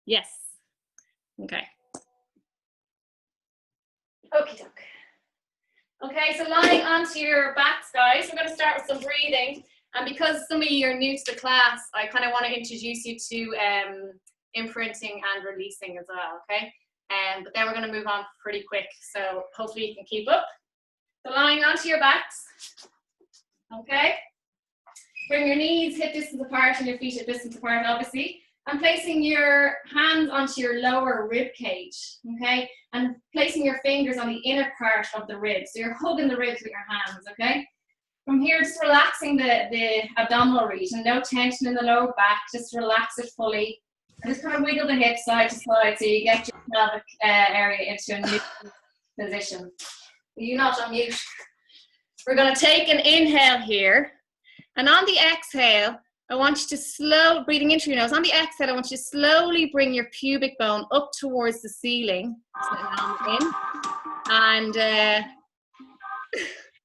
Yes. Okay. Okie doke. Okay, so lying onto your backs, guys, we're going to start with some breathing. And because some of you are new to the class, I kind of want to introduce you to imprinting and releasing as well, okay? But then we're going to move on pretty quick, so hopefully you can keep up. So lying onto your backs, okay? Bring your knees hip distance apart and your feet hip distance apart, obviously. And placing your hands onto your lower rib cage, okay? And placing your fingers on the inner part of the ribs. So you're hugging the ribs with your hands, okay? From here, just relaxing the abdominal region. No tension in the lower back. Just relax it fully. And just kind of wiggle the hips side to side so you get your pelvic area into a new position. You're not on mute. We're going to take an inhale here. And on the exhale, I want you to breathing into your nose. On the exhale, I want you to slowly bring your pubic bone up towards the ceiling. In. And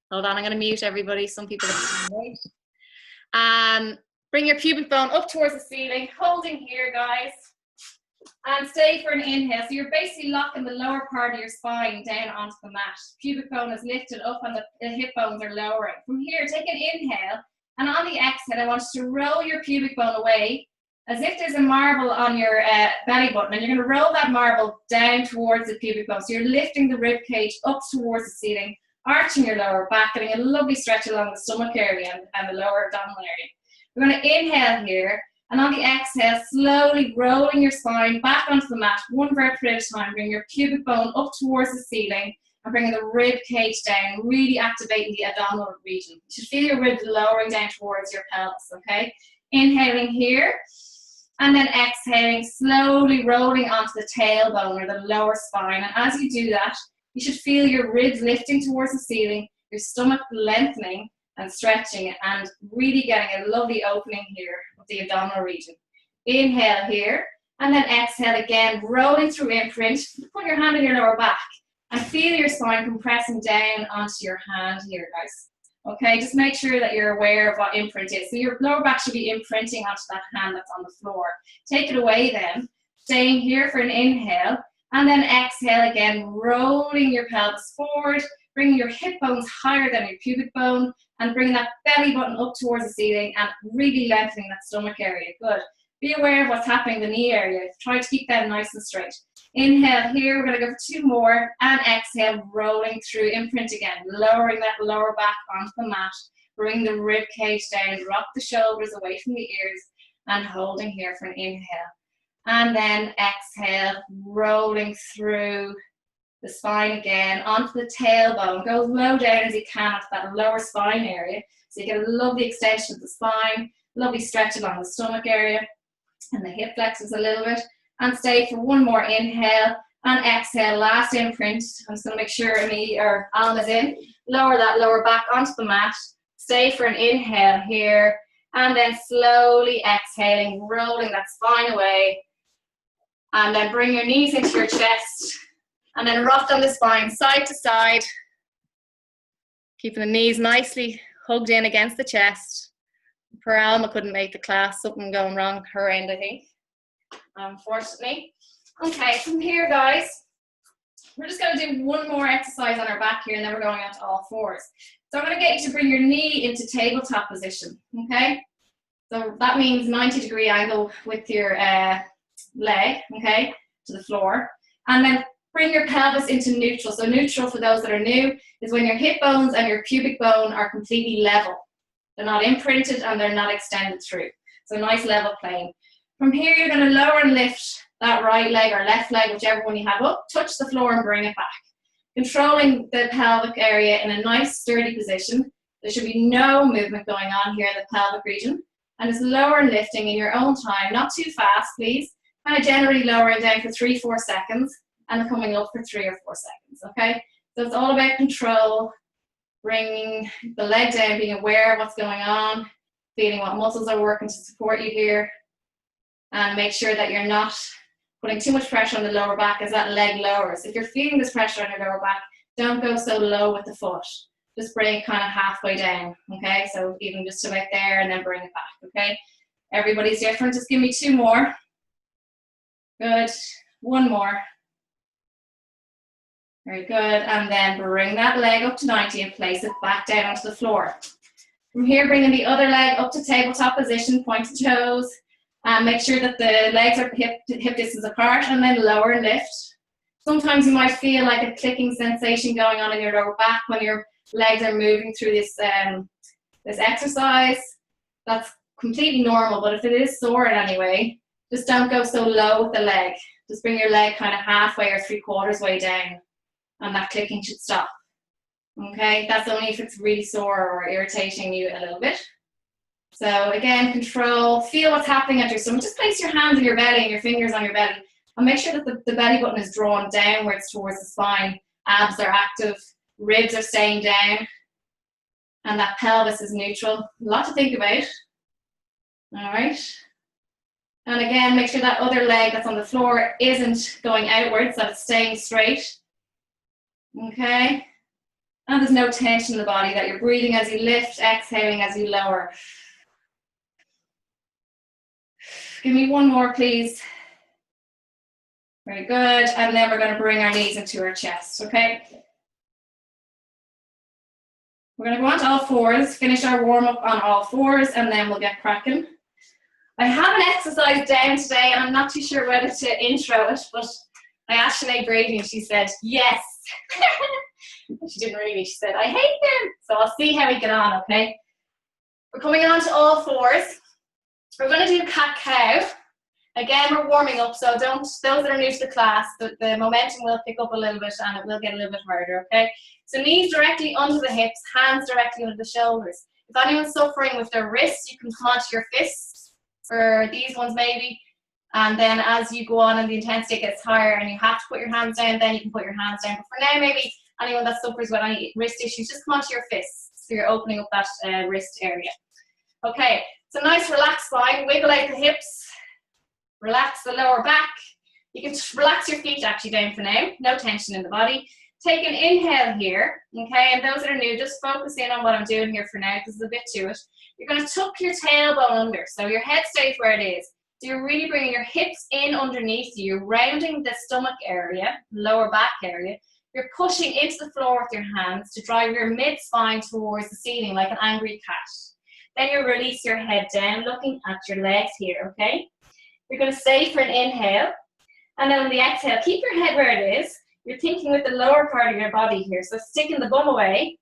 hold on, I'm going to mute everybody. Some people are wait. Bring your pubic bone up towards the ceiling, holding here, guys. And stay for an inhale. So you're basically locking the lower part of your spine down onto the mat. Pubic bone is lifted up and the hip bones are lowering. From here, take an inhale. And on the exhale, I want you to roll your pubic bone away as if there's a marble on your belly button. And you're going to roll that marble down towards the pubic bone. So you're lifting the rib cage up towards the ceiling, arching your lower back, getting a lovely stretch along the stomach area and the lower abdominal area. We're going to inhale here. And on the exhale, slowly rolling your spine back onto the mat, one vertebra at a time. Bring your pubic bone up towards the ceiling. And bringing the rib cage down, really activating the abdominal region. You should feel your ribs lowering down towards your pelvis, okay? Inhaling here, and then exhaling, slowly rolling onto the tailbone or the lower spine. And as you do that, you should feel your ribs lifting towards the ceiling, your stomach lengthening and stretching, and really getting a lovely opening here of the abdominal region. Inhale here, and then exhale again, rolling through imprint. Put your hand on your lower back. And feel your spine compressing down onto your hand here, guys. Okay, just make sure that you're aware of what imprint is. So your lower back should be imprinting onto that hand that's on the floor. Take it away then, staying here for an inhale, and then exhale again, rolling your pelvis forward, bringing your hip bones higher than your pubic bone, and bringing that belly button up towards the ceiling and really lengthening that stomach area. Good. Be aware of what's happening in the knee area. Try to keep them nice and straight. Inhale here, we're going to go for 2 more, and exhale, rolling through, imprint again, lowering that lower back onto the mat, bring the rib cage down, rock the shoulders away from the ears, and holding here for an inhale. And then exhale, rolling through the spine again, onto the tailbone. Go low down as you can to that lower spine area, so you get a lovely extension of the spine, lovely stretch along the stomach area, and the hip flexors a little bit. And stay for 1 more inhale and exhale, last imprint. I'm just going to make sure me or arm is in. Lower that lower back onto the mat. Stay for an inhale here, and then slowly exhaling, rolling that spine away. And then bring your knees into your chest, and then rock on the spine side to side. Keeping the knees nicely hugged in against the chest. Poor Alma couldn't make the class, something going wrong at her end, I think. Unfortunately. Okay, from here, guys, we're just going to do 1 more exercise on our back here, and then we're going on to all fours. So I'm going to get you to bring your knee into tabletop position, okay? So that means 90-degree angle with your leg, okay, to the floor. And then bring your pelvis into neutral. So neutral, for those that are new, is when your hip bones and your pubic bone are completely level. They're not imprinted and they're not extended through. So nice level plane. From here, you're going to lower and lift that right leg or left leg, whichever one you have up, touch the floor and bring it back. Controlling the pelvic area in a nice sturdy position. There should be no movement going on here in the pelvic region. And just lower and lifting in your own time, not too fast, please. Kind of generally lowering down for 3-4 seconds and coming up for 3 or 4 seconds, okay? So it's all about control, bringing the leg down, being aware of what's going on, feeling what muscles are working to support you here. And make sure that you're not putting too much pressure on the lower back as that leg lowers. If you're feeling this pressure on your lower back, don't go so low with the foot. Just bring it kind of halfway down, okay? So even just about there and then bring it back, okay? Everybody's different. Just give me 2 more. Good. One more. Very good. And then bring that leg up to 90 and place it back down onto the floor. From here, bringing the other leg up to tabletop position, pointed toes. Make sure that the legs are hip distance apart, and then lower and lift. Sometimes you might feel like a clicking sensation going on in your lower back when your legs are moving through this, this exercise. That's completely normal, but if it is sore in any way, just don't go so low with the leg. Just bring your leg kind of halfway or 3/4 way down, and that clicking should stop. Okay, that's only if it's really sore or irritating you a little bit. So again, control, feel what's happening at your stomach. Just place your hands on your belly and your fingers on your belly, and make sure that the belly button is drawn downwards towards the spine. Abs are active, ribs are staying down, and that pelvis is neutral. A lot to think about. All right. And again, make sure that other leg that's on the floor isn't going outwards, that it's staying straight. Okay. And there's no tension in the body, that you're breathing as you lift, exhaling as you lower. Give me one more, please. Very good. And then we're going to bring our knees into our chest, okay? We're going to go on to all fours, finish our warm-up on all fours, and then we'll get cracking. I have an exercise down today, and I'm not too sure whether to intro it, but I asked Sinead Brady, and she said, yes. She didn't really. She said, I hate them. So I'll see how we get on, okay? We're coming on to all fours. We're going to do cat-cow. Again, we're warming up, so those that are new to the class, the momentum will pick up a little bit and it will get a little bit harder, okay? So knees directly under the hips, hands directly under the shoulders. If anyone's suffering with their wrists, you can come onto your fists, or these ones maybe. And then as you go on and the intensity gets higher and you have to put your hands down, then you can put your hands down. But for now, maybe anyone that suffers with any wrist issues, just come onto your fists. So you're opening up that wrist area. Okay, so nice relaxed spine, wiggle out the hips, relax the lower back. You can relax your feet actually down for now, no tension in the body. Take an inhale here, okay, and those that are new, just focus in on what I'm doing here for now, because there's a bit to it. You're going to tuck your tailbone under, so your head stays where it is. So you're really bringing your hips in underneath you, you're rounding the stomach area, lower back area. You're pushing into the floor with your hands to drive your mid-spine towards the ceiling like an angry cat. Then you release your head down, looking at your legs here, okay? You're going to stay for an inhale, and then on the exhale, keep your head where it is. You're thinking with the lower part of your body here, so sticking the bum away,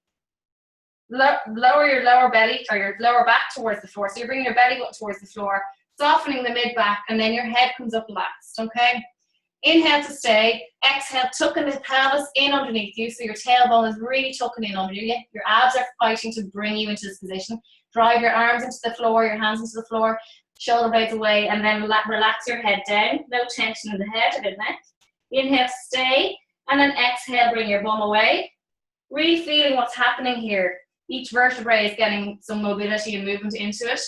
lower your lower belly or your lower back towards the floor. So you're bringing your belly button towards the floor, softening the mid-back, and then your head comes up last, okay? Inhale to stay, exhale, tucking the pelvis in underneath you, so your tailbone is really tucking in under you. Your abs are fighting to bring you into this position. Drive your arms into the floor, your hands into the floor, shoulder blades away, and then relax your head down. No tension in the head or the neck. Inhale to stay, and then exhale, bring your bum away. Really feeling what's happening here. Each vertebrae is getting some mobility and movement into it.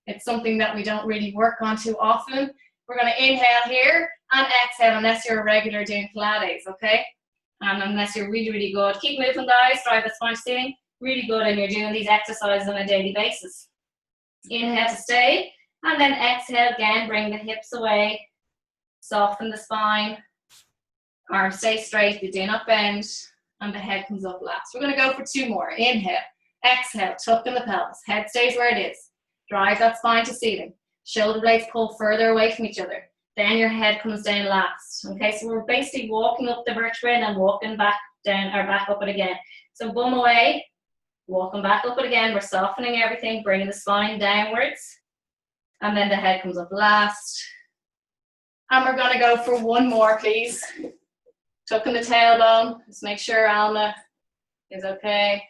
It's something that we don't really work on too often. We're going to inhale here and exhale unless you're a regular doing Pilates, okay? And unless you're really, really good. Keep moving, guys. Drive the spine to ceiling. Really good, and you're doing these exercises on a daily basis. Inhale to stay, and then exhale again. Bring the hips away. Soften the spine. Arms stay straight. They do not bend. And the head comes up last. We're going to go for 2 more. Inhale. Exhale. Tuck in the pelvis. Head stays where it is. Drive that spine to ceiling. Shoulder blades pull further away from each other. Then your head comes down last. Okay, so we're basically walking up the vertebrae and then walking back down or back up it again. So bum away, walking back up it again. We're softening everything, bringing the spine downwards. And then the head comes up last. And we're going to go for 1 more, please. Tucking the tailbone. Just make sure Alma is okay.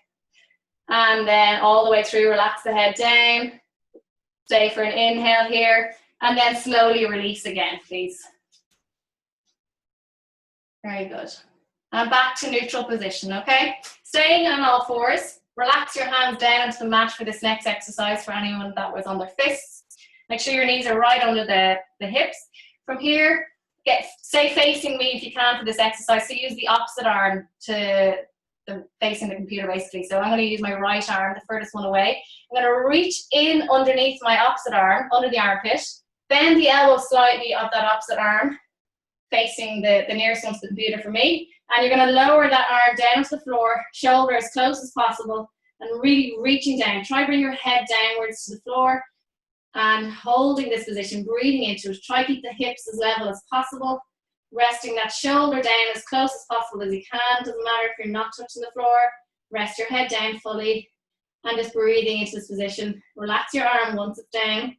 And then all the way through, relax the head down. Stay for an inhale here, and then slowly release again, please. Very good. And back to neutral position, okay? Staying on all fours. Relax your hands down onto the mat for this next exercise for anyone that was on their fists. Make sure your knees are right under the hips. From here, stay facing me if you can for this exercise. So use the opposite arm to facing the computer basically. So I'm going to use my right arm, the furthest one away. I'm going to reach in underneath my opposite arm, under the armpit, bend the elbow slightly of that opposite arm, facing the nearest one to the computer for me. And you're going to lower that arm down to the floor, shoulder as close as possible, and really reaching down. Try bring your head downwards to the floor and holding this position, breathing into it. Try keep the hips as level as possible, resting that shoulder down as close as possible as you can. Doesn't matter if you're not touching the floor. Rest your head down fully and just breathing into this position. Relax your arm once it's down.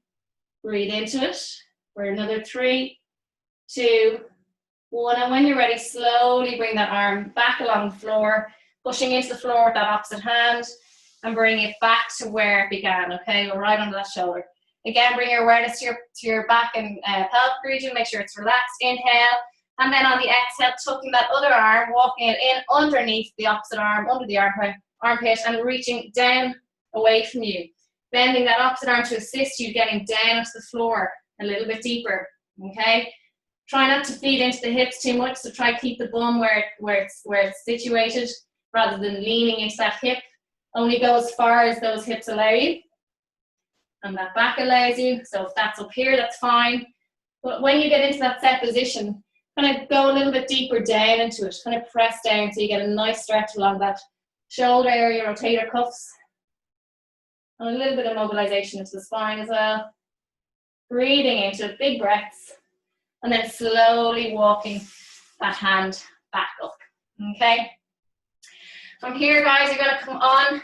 Breathe into it for another 3, 2, 1. And when you're ready, slowly bring that arm back along the floor, pushing into the floor with that opposite hand and bring it back to where it began, okay? We're right under that shoulder. Again, bring your awareness to your back and pelvic region. Make sure it's relaxed. Inhale. And then on the exhale, tucking that other arm, walking it in underneath the opposite arm, under the armpit, and reaching down away from you. Bending that opposite arm to assist you getting down to the floor a little bit deeper, okay? Try not to feed into the hips too much, so try to keep the bum where it's situated rather than leaning into that hip. Only go as far as those hips allow you. And that back allows you, so if that's up here, that's fine. But when you get into that set position, kind of go a little bit deeper down into it, kind of press down so you get a nice stretch along that shoulder area, rotator cuffs. And a little bit of mobilization into the spine as well. Breathing into it, big breaths. And then slowly walking that hand back up, okay? From here, guys, you're gonna come on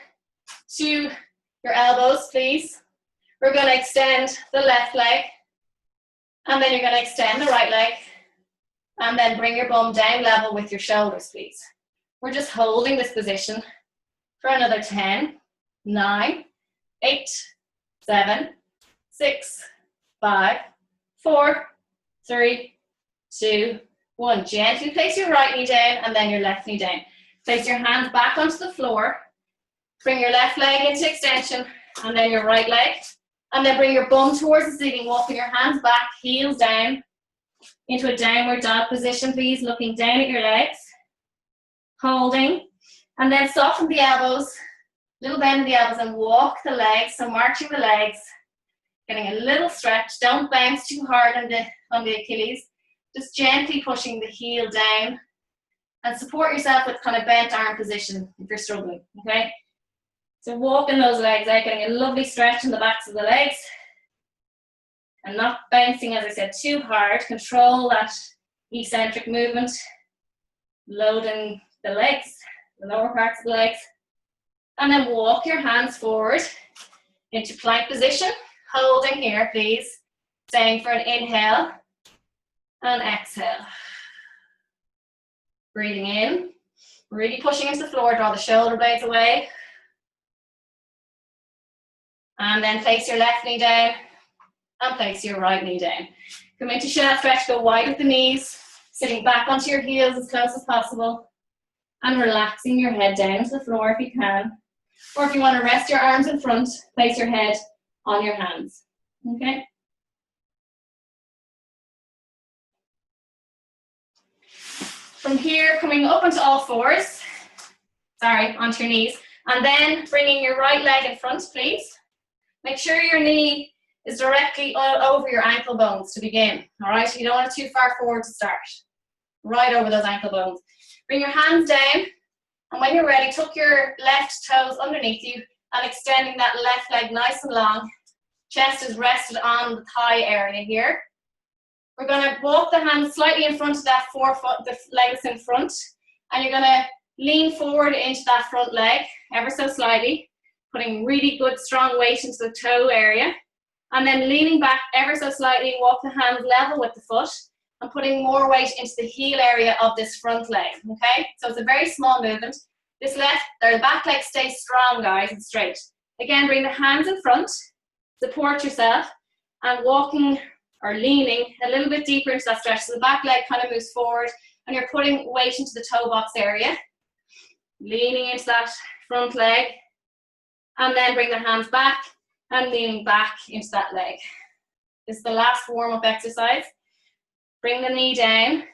to your elbows, please. We're gonna extend the left leg, and then you're gonna extend the right leg, and then bring your bum down level with your shoulders, please. We're just holding this position for another 10, 9, 8, 7, 6, 5, 4, 3, 2, 1. Gently place your right knee down and then your left knee down. Place your hands back onto the floor. Bring your left leg into extension and then your right leg. And then bring your bum towards the ceiling, walking your hands back, heels down into a downward dog position, please, looking down at your legs. Holding. And then soften the elbows, little bend in the elbows and walk the legs. So marching the legs, getting a little stretch. Don't bounce too hard on the Achilles. Just gently pushing the heel down and support yourself with kind of bent arm position if you're struggling, okay? So walking those legs out, getting a lovely stretch in the backs of the legs and not bouncing, as I said, too hard. Control that eccentric movement, loading the legs, the lower parts of the legs, and then walk your hands forward into plank position, holding here, please, staying for an inhale and exhale. Breathing in, really pushing into the floor, draw the shoulder blades away. And then place your left knee down and place your right knee down. Come into shallow stretch, go wide with the knees, sitting back onto your heels as close as possible and relaxing your head down to the floor if you can. Or if you want to rest your arms in front, place your head on your hands, okay? From here, coming up onto all fours, onto your knees, and then bringing your right leg in front, please. Make sure your knee is directly over your ankle bones to begin, all right? You don't want it too far forward to start. Right over those ankle bones. Bring your hands down, and when you're ready, tuck your left toes underneath you and extending that left leg nice and long. Chest is rested on the thigh area here. We're going to walk the hands slightly in front of that forefoot, the legs in front, and you're going to lean forward into that front leg ever so slightly, putting really good strong weight into the toe area, and then leaning back ever so slightly, walk the hands level with the foot, and putting more weight into the heel area of this front leg, okay? So it's a very small movement. This back leg stays strong, guys, and straight. Again, bring the hands in front, support yourself, and walking or leaning a little bit deeper into that stretch. So the back leg kind of moves forward, and you're putting weight into the toe box area, leaning into that front leg, and then bring the hands back and leaning back into that leg. This is the last warm-up exercise. Bring the knee down,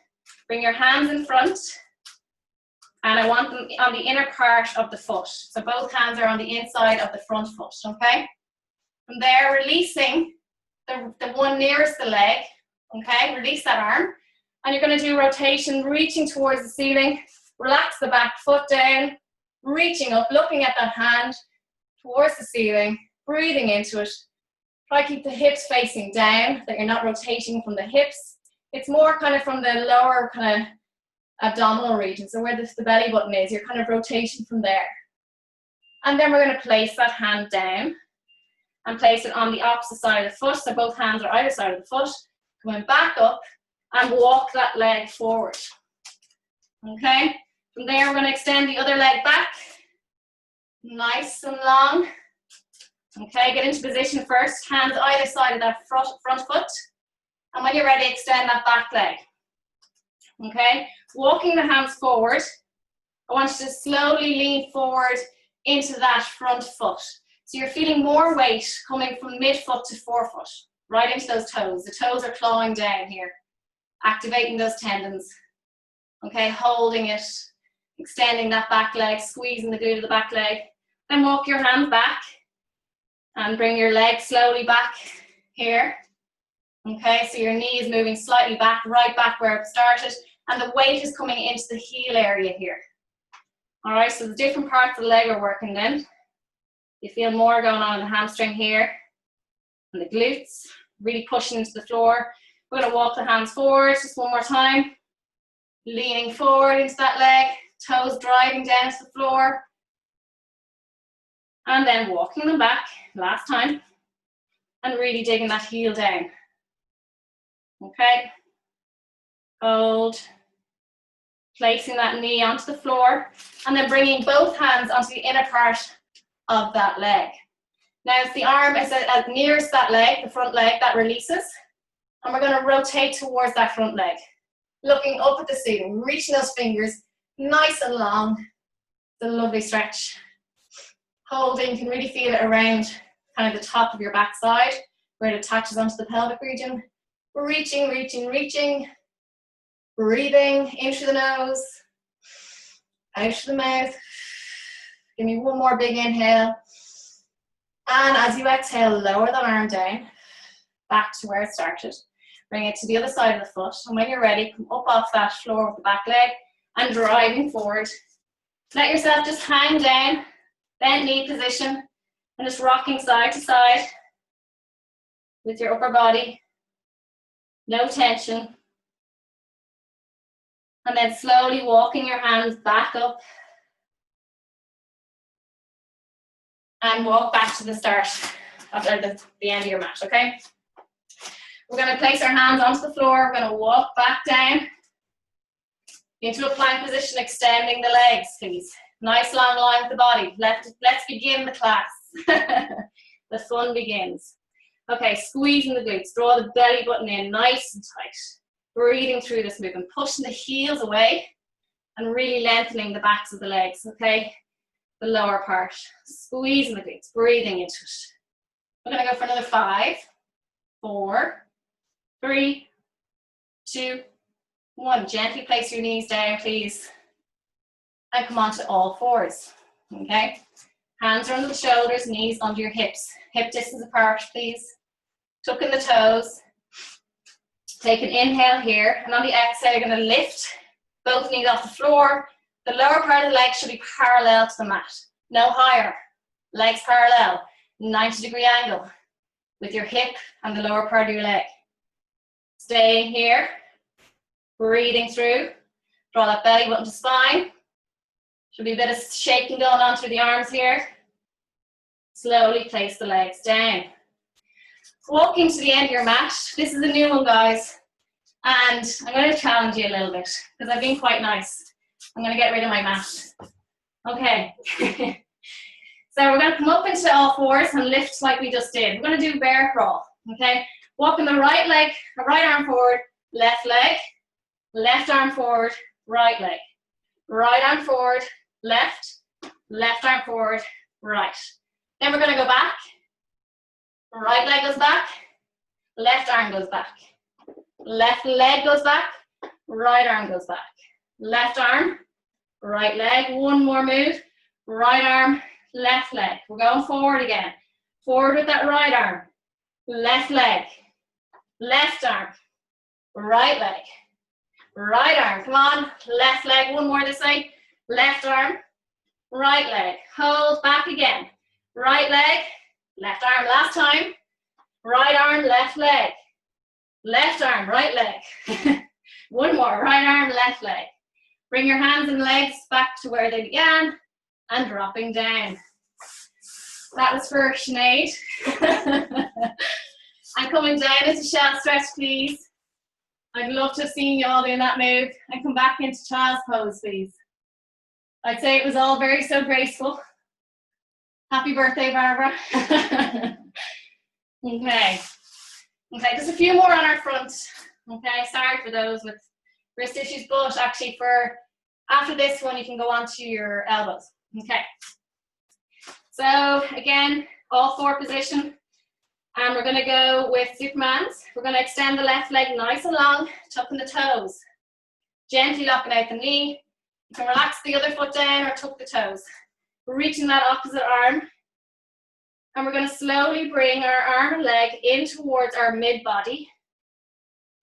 bring your hands in front, and I want them on the inner part of the foot. So both hands are on the inside of the front foot, okay? From there, releasing the one nearest the leg, okay? Release that arm, And you're going to do rotation, reaching towards the ceiling. Relax the back foot down, reaching up, looking at that hand towards the ceiling, breathing into it. Try to keep the hips facing down, that you're not rotating from the hips. It's more kind of from the lower kind of abdominal region, so where the belly button is, you're kind of rotating from there. And then we're going to place that hand down and place it on the opposite side of the foot, so both hands are either side of the foot. Coming back up and walk that leg forward. Okay, from there we're going to extend the other leg back, nice and long. Okay, get into position first, hands either side of that front foot, and when you're ready, extend that back leg. Okay, walking the hands forward, I want you to slowly lean forward into that front foot. So you're feeling more weight coming from midfoot to forefoot, right into those toes. The toes are clawing down here, activating those tendons. Okay, holding it, extending that back leg, squeezing the glute of the back leg. Then walk your hands back and bring your leg slowly back here. Okay, so your knee is moving slightly back, right back where it started, and the weight is coming into the heel area here. All right, so the different parts of the leg are working then. You feel more going on in the hamstring here, and the glutes, really pushing into the floor. We're going to walk the hands forward just one more time. Leaning forward into that leg, toes driving down to the floor. And then walking them back, last time, and really digging that heel down. Okay, hold, placing that knee onto the floor, and then bringing both hands onto the inner part of that leg. Now it's the arm as nearest that leg, the front leg, that releases, and we're going to rotate towards that front leg. Looking up at the ceiling, reaching those fingers nice and long. It's a lovely stretch. Holding, you can really feel it around kind of the top of your backside, where it attaches onto the pelvic region. Reaching, reaching, reaching. Breathing in through the nose, out through the mouth. Give me one more big inhale. And as you exhale, lower the arm down, back to where it started. Bring it to the other side of the foot. And when you're ready, come up off that floor with the back leg and driving forward. Let yourself just hang down, bent knee position, and just rocking side to side with your upper body. No tension. And then slowly walking your hands back up. And walk back to the start, after the end of your mat, okay? We're going to place our hands onto the floor. We're going to walk back down into a plank position, extending the legs, please. Nice long line with the body. Let's begin the class. The fun begins. Okay, squeezing the glutes. Draw the belly button in nice and tight. Breathing through this movement. Pushing the heels away and really lengthening the backs of the legs, okay? The lower part. Squeezing the glutes. Breathing into it. We're going to go for another 5, 4, 3, 2, 1. Gently place your knees down, please. And come on to all fours, okay? Hands are under the shoulders, knees under your hips. Hip distance apart, please. Tuck in the toes. Take an inhale here, and on the exhale, you're going to lift both knees off the floor. The lower part of the leg should be parallel to the mat. No higher. Legs parallel. 90-degree angle with your hip and the lower part of your leg. Staying here. Breathing through. Draw that belly button to spine. Should be a bit of shaking going on through the arms here. Slowly place the legs down. Walking to the end of your mat. This is a new one, guys. And I'm going to challenge you a little bit because I've been quite nice. I'm going to get rid of my mat. Okay. So we're going to come up into all fours and lift like we just did. We're going to do bear crawl. Okay. Walking the right leg, the right arm forward, left leg, left arm forward, right leg. Right arm forward, left, left arm forward, right. Then we're going to go back. Right leg goes back, left arm goes back. Left leg goes back, right arm goes back. Left arm, right leg. One more move. Right arm, left leg. We're going forward again. Forward with that right arm. Left leg. Left arm. Right leg. right arm, come on, left leg, one more this way, left arm, right leg, hold, back again, right leg, left arm, last time, right arm, left leg, left arm, right leg, one more, right arm, left leg, bring your hands and legs back to where they began, and dropping down. That was for Sinead. And coming down into shell stretch, please. I'd love to have seen you all doing that move. And come back into child's pose, please. I'd say it was all very so graceful. Happy birthday, Barbara. Okay. Okay, just a few more on our front. Okay, sorry for those with wrist issues, but actually for after this one, you can go on to your elbows. Okay. So again, all four position. And we're going to go with Supermans. We're going to extend the left leg nice and long, tucking the toes. Gently locking out the knee. You can relax the other foot down or tuck the toes. We're reaching that opposite arm. And we're going to slowly bring our arm and leg in towards our mid-body.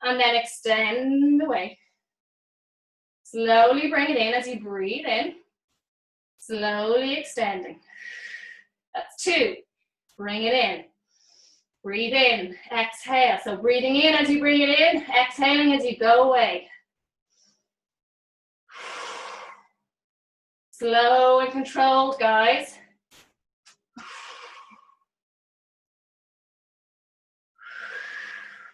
And then extend away. Slowly bring it in as you breathe in. Slowly extending. That's 2. Bring it in. Breathe in, exhale. So breathing in as you bring it in, exhaling as you go away. Slow and controlled, guys.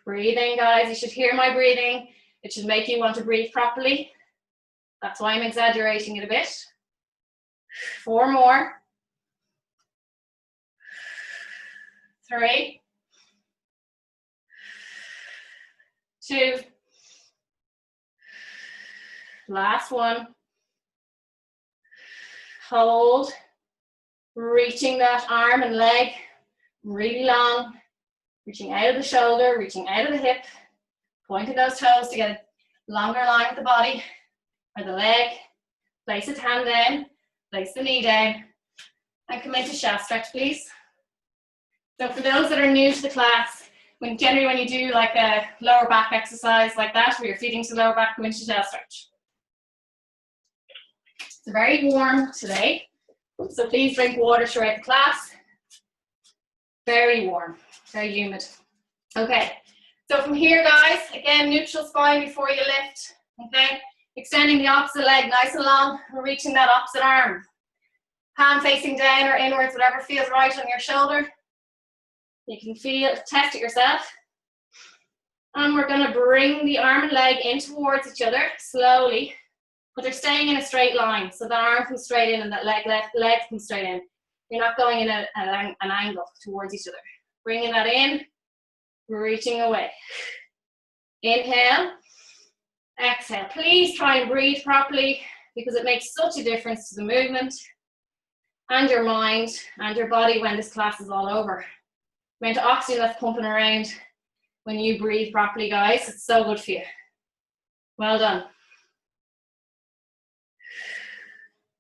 Breathing, guys. You should hear my breathing. It should make you want to breathe properly. That's why I'm exaggerating it a bit. 4 more. 3. 2. Last one. Hold. Reaching that arm and leg really long. Reaching out of the shoulder, reaching out of the hip. Pointing those toes to get a longer line with the body or the leg. Place the hand down. Place the knee down. And come into shell stretch, please. So for those that are new to the class, generally when you do like a lower back exercise like that, where you're feeding to the lower back, come into shell stretch. It's very warm today, so please drink water throughout the class. Very warm, very humid. Okay, so from here, guys, again, neutral spine before you lift. Okay, extending the opposite leg nice and long, and reaching that opposite arm. Hand facing down or inwards, whatever feels right on your shoulder. You can feel, test it yourself. And we're going to bring the arm and leg in towards each other slowly, but they're staying in a straight line. So that arm comes straight in and that leg comes straight in. You're not going in an angle towards each other. Bringing that in, reaching away. Inhale, exhale. Please try and breathe properly because it makes such a difference to the movement and your mind and your body when this class is all over. The amount of oxygen that's pumping around when you breathe properly, guys. It's so good for you. Well done.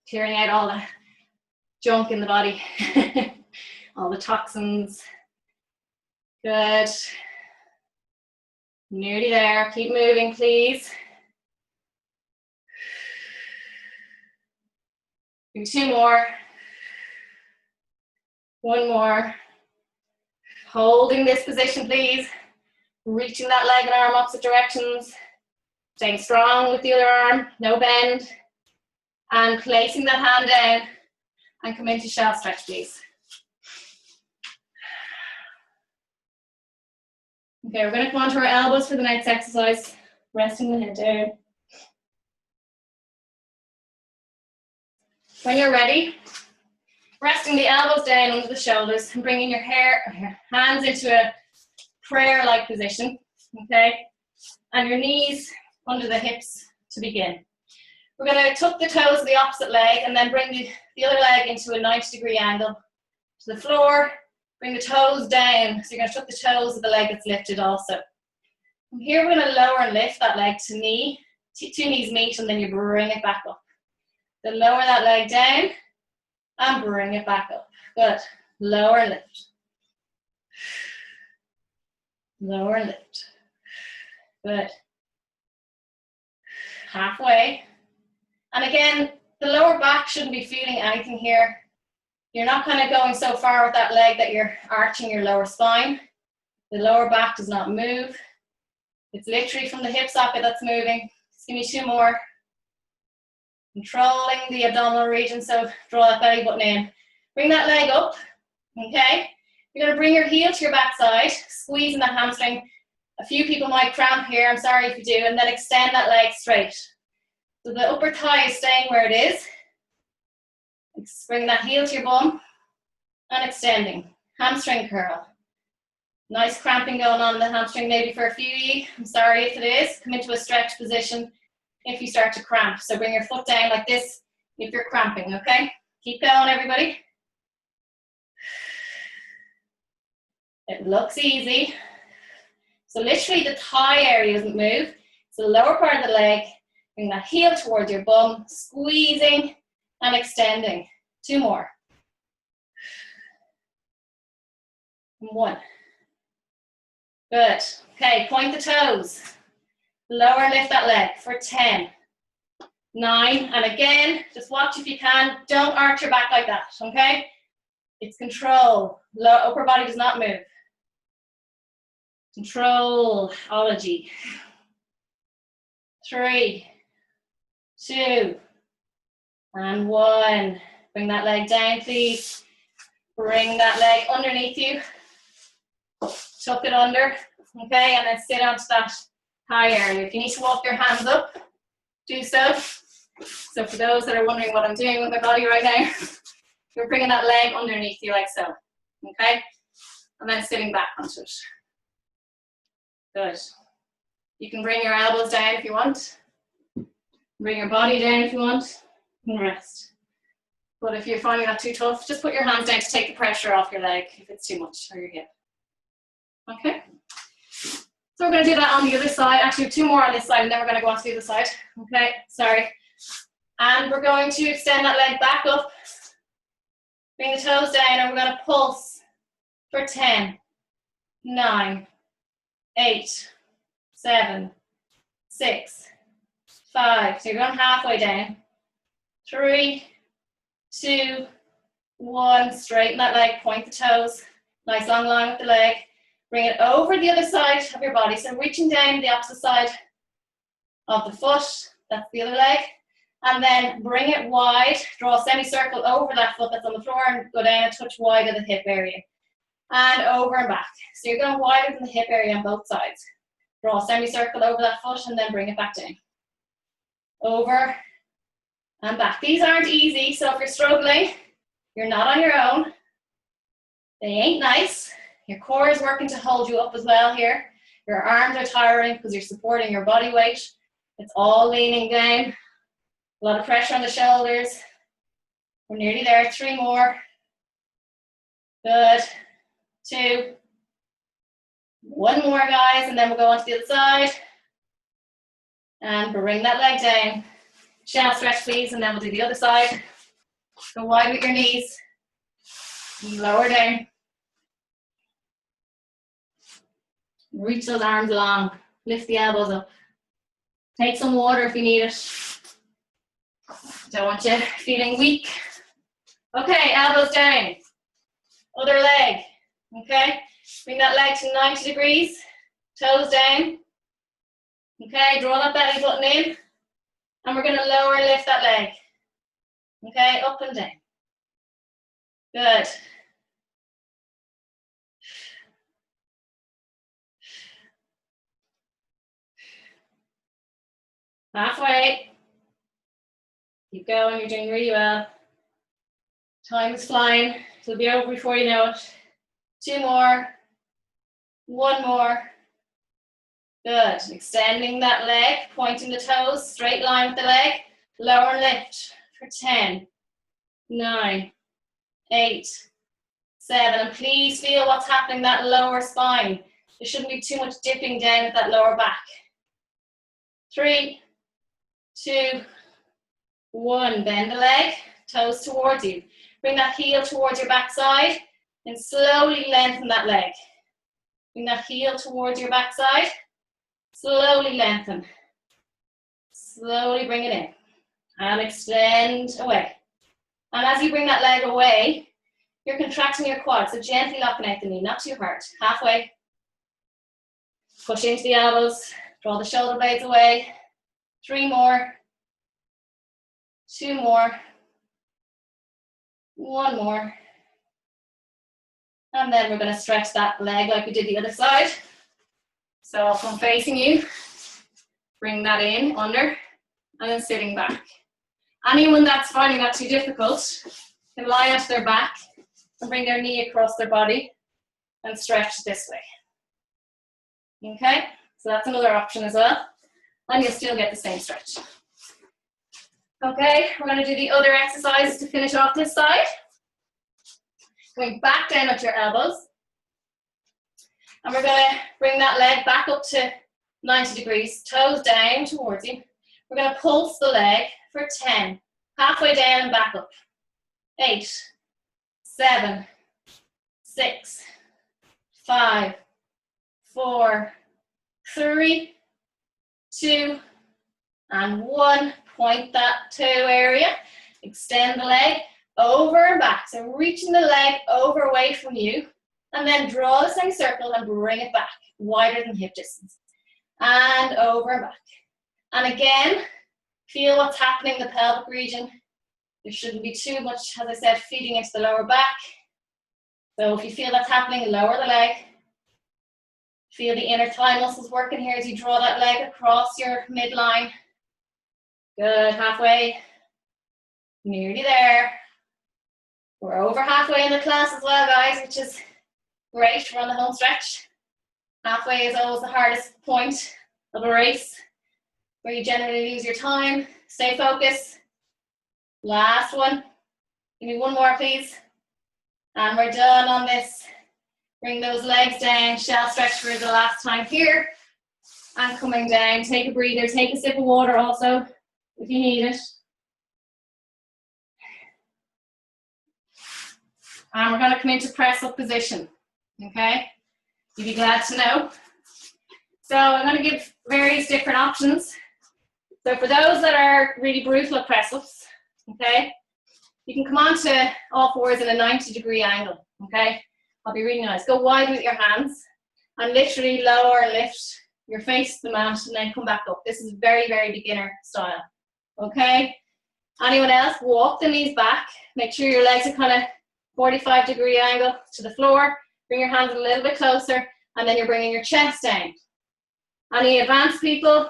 Clearing out all the junk in the body, all the toxins. Good. Nearly there. Keep moving, please. Do 2 more. 1 more. Holding this position, please. Reaching that leg and arm opposite directions. Staying strong with the other arm, no bend. And placing that hand down and come into shell stretch, please. Okay, we're going to come onto our elbows for the next exercise. Resting the head down. When you're ready, resting the elbows down under the shoulders and bringing your hands into a prayer-like position, okay? And your knees under the hips to begin. We're going to tuck the toes of the opposite leg and then bring the other leg into a 90-degree angle to the floor. Bring the toes down. So you're going to tuck the toes of the leg that's lifted also. From here, we're going to lower and lift that leg to knee. 2 knees meet and then you bring it back up. Then lower that leg down and bring it back up. Good. Lower and lift. Lower and lift. Good. halfway. And again, the lower back shouldn't be feeling anything here. You're not kind of going so far with that leg that you're arching your lower spine. The lower back does not move. It's literally from the hip socket that's moving. Just give me 2 more. Controlling the abdominal region, so draw that belly button in. Bring that leg up, okay? You're gonna bring your heel to your backside, squeezing that hamstring. A few people might cramp here, I'm sorry if you do, and then extend that leg straight. So the upper thigh is staying where it is. Bring that heel to your bum, and extending. Hamstring curl. Nice cramping going on in the hamstring, maybe for a few of you. I'm sorry if it is. Come into a stretch position if you start to cramp. So bring your foot down like this if you're cramping, okay? Keep going, everybody. It looks easy. So literally the thigh area doesn't move. It's the lower part of the leg. Bring that heel towards your bum, squeezing and extending. 2 more. 1. Good. Okay, point the toes. Lower and lift that leg for 10, 9, and again, just watch if you can. Don't arch your back like that, okay? It's control. Upper body does not move. Control-ology. 3, 2, and 1. Bring that leg down, please. Bring that leg underneath you. Tuck it under, okay? And then sit onto that high area. If you need to walk your hands up, do so. So for those that are wondering what I'm doing with my body right now, you're bringing that leg underneath you like so, okay? And then sitting back onto it. Good. You can bring your elbows down if you want. Bring your body down if you want, and rest. But if you're finding that too tough, just put your hands down to take the pressure off your leg if it's too much, or your hip. Okay? So we're going to do that on the other side. Actually, 2 more on this side, and then we're going to go on to the other side. Okay, sorry. And we're going to extend that leg back up. Bring the toes down, and we're going to pulse for 10, 9, 8, 7, 6, 5. So you're going halfway down. 3, 2, 1. Straighten that leg, point the toes. Nice long line with the leg. Bring it over the other side of your body. So reaching down the opposite side of the foot. That's the other leg. And then bring it wide. Draw a semicircle over that foot that's on the floor and go down and touch wide of the hip area. And over and back. So you're going wider than the hip area on both sides. Draw a semicircle over that foot and then bring it back down. Over and back. These aren't easy, so if you're struggling, you're not on your own. They ain't nice. Your core is working to hold you up as well here. Your arms are tiring because you're supporting your body weight. It's all leaning down. A lot of pressure on the shoulders. We're nearly there. 3 more. Good. 2. 1 more, guys, and then we'll go on to the other side. And bring that leg down. Shallow stretch, please, and then we'll do the other side. Go wide with your knees. Lower down. Reach those arms long. Lift the elbows up. Take some water if you need it. Don't want you feeling weak. Okay, elbows down. Other leg. Okay, bring that leg to 90 degrees. Toes down. Okay, draw that belly button in. And we're going to lower and lift that leg. Okay, up and down. Good. Halfway. Keep going, you're doing really well. Time is flying. It'll be over before you know it. 2 more. 1 more. Good. Extending that leg, pointing the toes, straight line with the leg. Lower and lift for 10, 9, 8, 7. And please feel what's happening in that lower spine. There shouldn't be too much dipping down at that lower back. 3, 2, 1. Bend the leg, toes towards you. Bring that heel towards your backside and slowly lengthen that leg. Bring that heel towards your backside. Slowly lengthen. slowly bring it in. And extend away. And as you bring that leg away, you're contracting your quad, so gently locking out the knee, not too hard. Halfway. Push into the elbows, draw the shoulder blades away. 3 more. 2 more. 1 more. And then we're going to stretch that leg like we did the other side. So I'll come facing you. Bring that in, under, and then sitting back. Anyone that's finding that too difficult can lie onto their back and bring their knee across their body and stretch this way. Okay, so that's another option as well. And you'll still get the same stretch. Okay, we're going to do the other exercises to finish off this side. Going back down at your elbows. And we're going to bring that leg back up to 90 degrees, toes down towards you. We're going to pulse the leg for 10. Halfway down and back up. 8, 7, 6, 5, 4, 3, 2, and 1. Point that toe area. Extend the leg over and back. So reaching the leg over away from you. And then draw the same circle and bring it back. Wider than hip distance. And over and back. And again, feel what's happening in the pelvic region. There shouldn't be too much, as I said, feeding into the lower back. So if you feel that's happening, lower the leg. Feel the inner thigh muscles working here as you draw that leg across your midline. Good, halfway. Nearly there. We're over halfway in the class as well, guys, which is great. We're on the home stretch. Halfway is always the hardest point of a race, where you generally lose your time. Stay focused. Last one. Give me 1 more, please. And we're done on this. Bring those legs down. Shell stretch for the last time here. And coming down. Take a breather. Take a sip of water also, if you need it. And we're going to come into press up position. Okay? You'd be glad to know. So I'm going to give various different options. So for those that are really brutal at press ups, okay, you can come onto all fours in a 90-degree angle. Okay? I'll be really nice. Go wide with your hands and literally lower and lift your face to the mat and then come back up. This is very, very beginner style. Okay? Anyone else? Walk the knees back. Make sure your legs are kind of 45-degree angle to the floor. Bring your hands a little bit closer, and then you're bringing your chest down. Any advanced people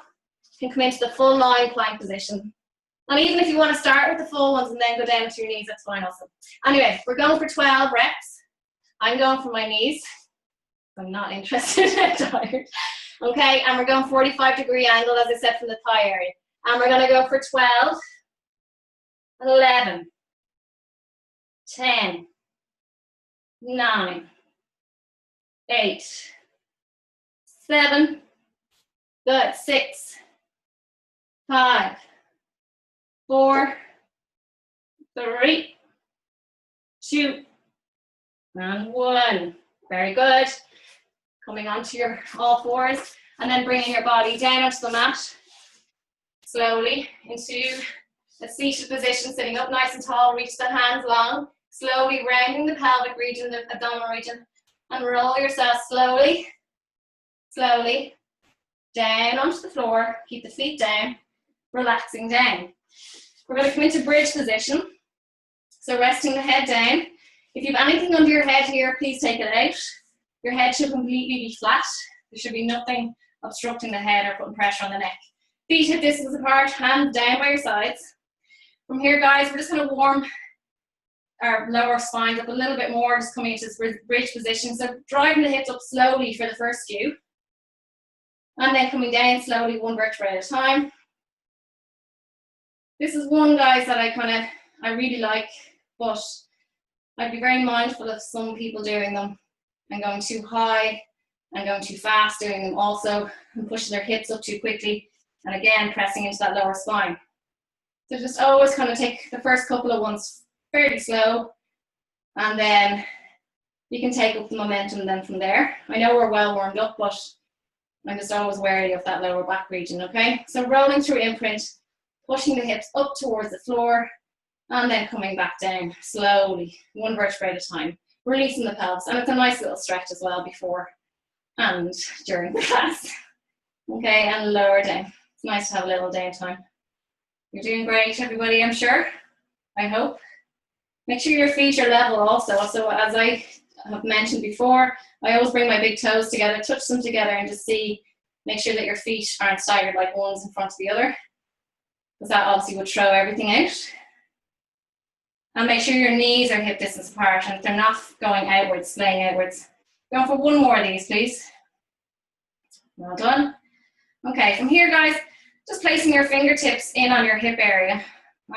can come into the full lying plank position. And even if you want to start with the full ones and then go down to your knees, that's fine also. Anyway, we're going for 12 reps. I'm going for my knees. I'm not interested. I'm tired. Okay, and we're going 45-degree angle, as I said, from the thigh area. And we're going to go for 12, 11, 10, 9, 8, 7, good, 6, 5, 4, 3, 2, and 1. Very good. Coming onto your all fours and then bringing your body down onto the mat. Slowly into a seated position, sitting up nice and tall, reach the hands long. Slowly rounding the pelvic region, the abdominal region, and roll yourself slowly, slowly down onto the floor. Keep the feet down, relaxing down. We're going to come into bridge position. So resting the head down. If you have anything under your head here, please take it out. Your head should completely be flat. There should be nothing obstructing the head or putting pressure on the neck. Feet hip distance apart, hands down by your sides. From here, guys, we're just going to warm our lower spines up a little bit more, just coming into this bridge position. So driving the hips up slowly for the first few. And then coming down slowly, 1 vertebra at a time. This is one, guys, that I really like, but I'd be very mindful of some people doing them and going too high and going too fast doing them also, and pushing their hips up too quickly, and again pressing into that lower spine. So just always kind of take the first couple of ones fairly slow, and then you can take up the momentum then from there. I know we're well warmed up, but I'm just always wary of that lower back region, okay? So rolling through imprint, pushing the hips up towards the floor, and then coming back down slowly, one vertebrae at a time, releasing the pelvis. And it's a nice little stretch as well before and during the class. Okay, and lower down. It's nice to have a little downtime. You're doing great, everybody, I'm sure. I hope. Make sure your feet are level also. So as I have mentioned before, I always bring my big toes together, touch them together, and just see, make sure that your feet aren't staggered like one's in front of the other, because that obviously would throw everything out. And make sure your knees are hip distance apart, and if they're not going outwards, splaying outwards. Going for one more of these, please. Well done. Okay, from here, guys, just placing your fingertips in on your hip area,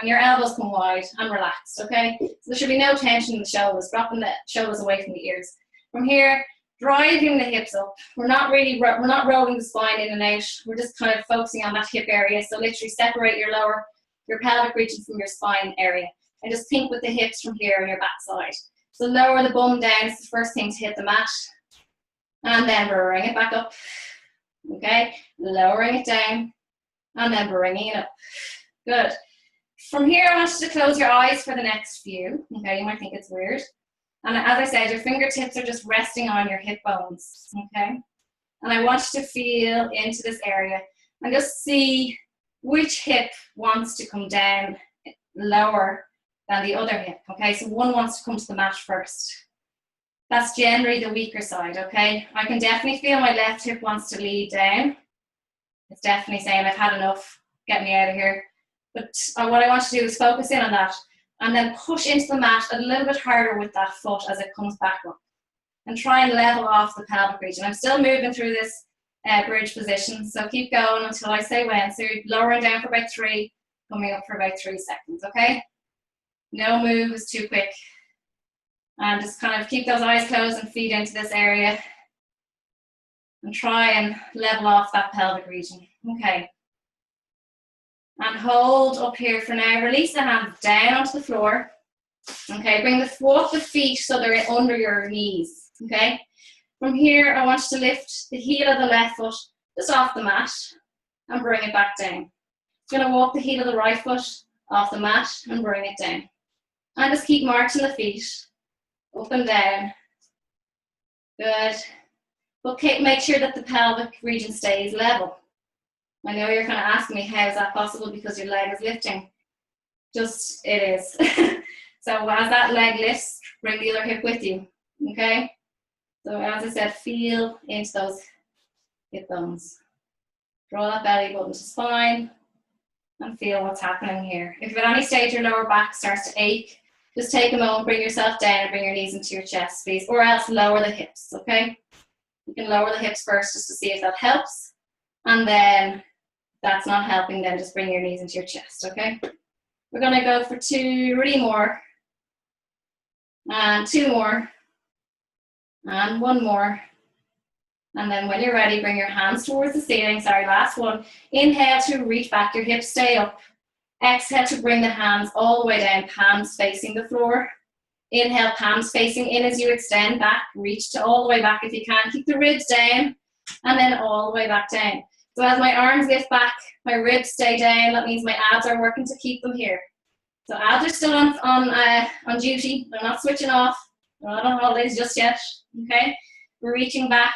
and your elbows come wide and relaxed, okay? So there should be no tension in the shoulders, dropping the shoulders away from the ears. From here, driving the hips up. We're not rolling the spine in and out. We're just kind of focusing on that hip area. So literally separate your pelvic region from your spine area. And just think with the hips from here on your back side. So lower the bum down. It's the first thing to hit the mat. And then bring it back up. Okay, lowering it down. And then bringing it up. Good. From here, I want you to close your eyes for the next few. Okay, you might think it's weird. And as I said, your fingertips are just resting on your hip bones. Okay, and I want you to feel into this area and just see which hip wants to come down lower than the other hip. Okay, so one wants to come to the mat first. That's generally the weaker side. Okay, I can definitely feel my left hip wants to lead down. It's definitely saying I've had enough, get me out of here. But what I want to do is focus in on that and then push into the mat a little bit harder with that foot as it comes back up. And try and level off the pelvic region. I'm still moving through this bridge position, so keep going until I say when. So you're lowering down for about 3, coming up for about 3 seconds, okay? No move is too quick. And just kind of keep those eyes closed and feed into this area. And try and level off that pelvic region, okay? And hold up here for now. Release the hands down onto the floor. Okay, walk the feet so they're under your knees. Okay, from here I want you to lift the heel of the left foot just off the mat and bring it back down. You're going to walk the heel of the right foot off the mat and bring it down. And just keep marching the feet up and down. Good. But make sure that the pelvic region stays level. I know you're kind of asking me, how is that possible because your leg is lifting? Just, it is. So as that leg lifts, bring the other hip with you, okay? So as I said, feel into those hip bones. Draw that belly button to spine and feel what's happening here. If at any stage your lower back starts to ache, just take a moment, bring yourself down and bring your knees into your chest, please, or else lower the hips, okay? You can lower the hips first just to see if that helps, and then if that's not helping, then just bring your knees into your chest, okay? We're gonna go for 3 more, and 2 more, and 1 more. And then when you're ready, bring your hands towards the ceiling. Sorry, last one. Inhale to reach back, your hips stay up. Exhale to bring the hands all the way down, palms facing the floor. Inhale, palms facing in as you extend back. Reach to all the way back if you can. Keep the ribs down, and then all the way back down. So as my arms lift back, my ribs stay down. That means my abs are working to keep them here. So abs are still on duty. They're not switching off. They're not on holidays just yet. Okay? We're reaching back.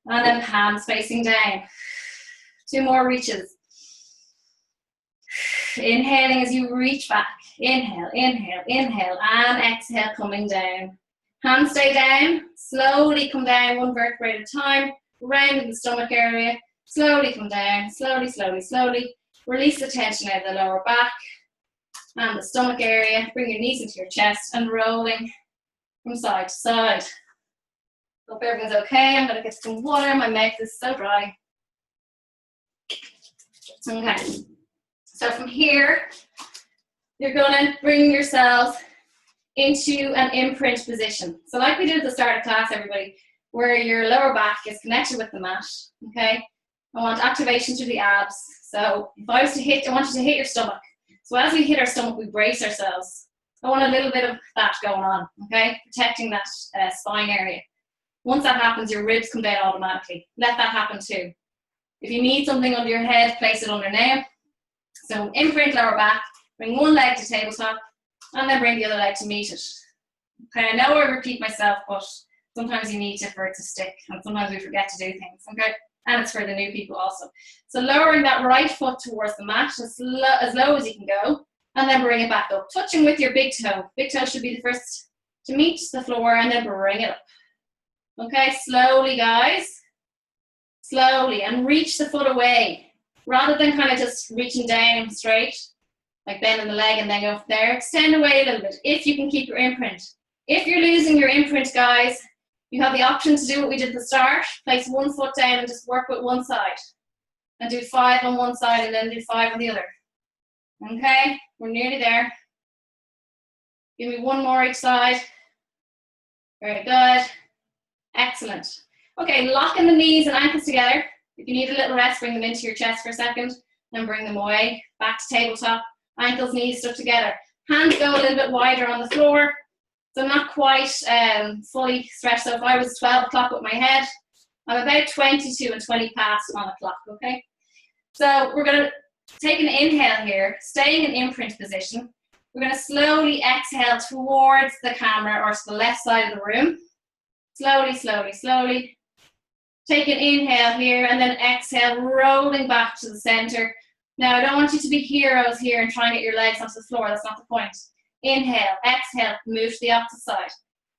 And then palms facing down. 2 more reaches. Inhaling as you reach back. Inhale, inhale, inhale, and exhale, coming down. Hands stay down. Slowly come down, 1 vertebrae at a time. Rounding the stomach area. Slowly come down. Slowly, slowly, slowly. Release the tension out of the lower back and the stomach area. Bring your knees into your chest and rolling from side to side. Hope everything's okay. I'm going to get some water. My mouth is so dry. Okay. So from here, you're going to bring yourselves into an imprint position. So like we did at the start of class, everybody, where your lower back is connected with the mat. Okay. I want activation through the abs. So if I was to hit, I want you to hit your stomach. So as we hit our stomach, we brace ourselves. I want a little bit of that going on. Okay. Protecting that spine area. Once that happens, your ribs come down automatically. Let that happen too. If you need something under your head, place it under now. So imprint lower back, bring one leg to tabletop, and then bring the other leg to meet it. Okay, I know I repeat myself, but sometimes you need to for it to stick, and sometimes we forget to do things, okay? And it's for the new people also. So lowering that right foot towards the mat as low as you can go, and then bring it back up, touching with your big toe. Big toe should be the first to meet the floor, and then bring it up. Okay, slowly, guys. Slowly, and reach the foot away. Rather than kind of just reaching down straight, like bending the leg and then go from there, extend away a little bit, if you can keep your imprint. If you're losing your imprint, guys, you have the option to do what we did at the start, place one foot down and just work with one side. And do 5 on one side and then do 5 on the other. Okay, we're nearly there. Give me one more each side. Very good. Excellent. Okay, locking the knees and ankles together. If you need a little rest, bring them into your chest for a second, then bring them away. Back to tabletop, ankles, knees stuck together. Hands go a little bit wider on the floor, so I'm not quite fully stretched. So if I was 12 o'clock with my head, I'm about 22 and 20 past on the clock, okay? So we're gonna take an inhale here, staying in imprint position. We're gonna slowly exhale towards the camera or to the left side of the room. Slowly, slowly, slowly. Take an inhale here and then exhale, rolling back to the center. Now, I don't want you to be heroes here and try and get your legs onto the floor. That's not the point. Inhale, exhale, move to the opposite side.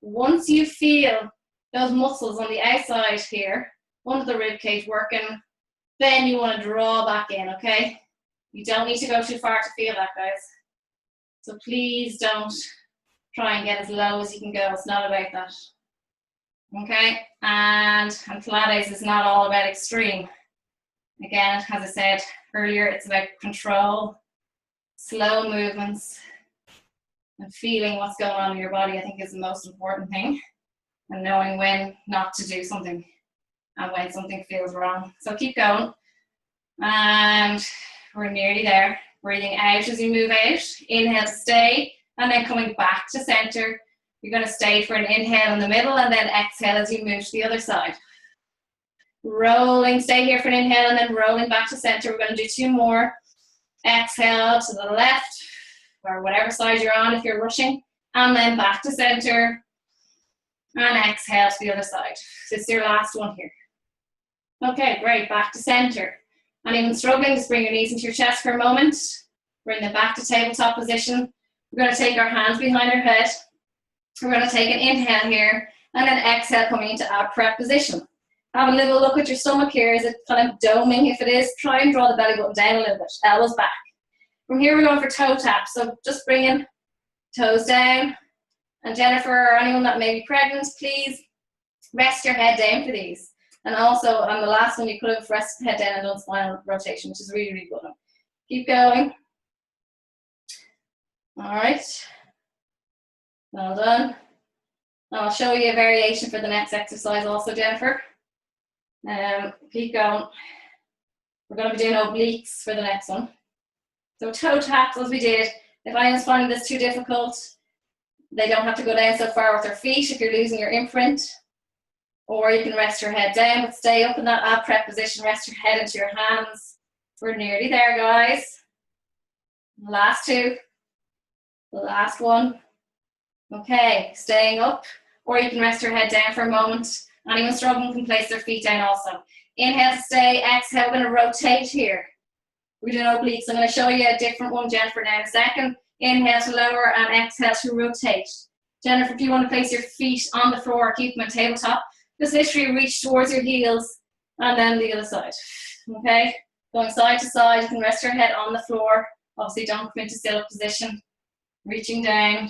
Once you feel those muscles on the outside here, under the rib cage working, then you want to draw back in, okay? You don't need to go too far to feel that, guys. So please don't try and get as low as you can go. It's not about that. Okay, and Pilates is not all about extreme. Again, as I said earlier, it's about control, slow movements, and feeling what's going on in your body, I think, is the most important thing, and knowing when not to do something and when something feels wrong. So keep going, and we're nearly there. Breathing out as you move out, inhale to stay, and then coming back to center. You're going to stay for an inhale in the middle and then exhale as you move to the other side. Rolling, stay here for an inhale and then rolling back to center. We're going to do 2 more. Exhale to the left or whatever side you're on if you're rushing. And then back to center. And exhale to the other side. This is your last one here. Okay, great. Back to center. Anyone struggling, just bring your knees into your chest for a moment. Bring them back to tabletop position. We're going to take our hands behind our head. We're going to take an inhale here and then exhale coming into ab prep position. Have a little look at your stomach here. Is it kind of doming? If it is, try and draw the belly button down a little bit. Elbows back. From here we're going for toe taps. So just bringing toes down. And Jennifer or anyone that may be pregnant, please rest your head down for these. And also on the last one you could have rested the head down and done spinal rotation, which is really, really good. Keep going. All right. Well done. I'll show you a variation for the next exercise also, Jennifer. Keep going. We're going to be doing obliques for the next one. So toe taps as we did. If anyone's finding this too difficult, they don't have to go down so far with their feet if you're losing your imprint. Or you can rest your head down, but stay up in that ab prep position. Rest your head into your hands. We're nearly there, guys. Last 2. The last one. Okay, staying up, or you can rest your head down for a moment. Anyone struggling can place their feet down also. Inhale to stay, exhale, we're going to rotate here. We're doing obliques. I'm going to show you a different one, Jennifer, now in a second. Inhale to lower and exhale to rotate. Jennifer, if you want to place your feet on the floor, keep them at tabletop. Just literally reach towards your heels and then the other side. Okay, going side to side, you can rest your head on the floor. Obviously don't come into still position. Reaching down.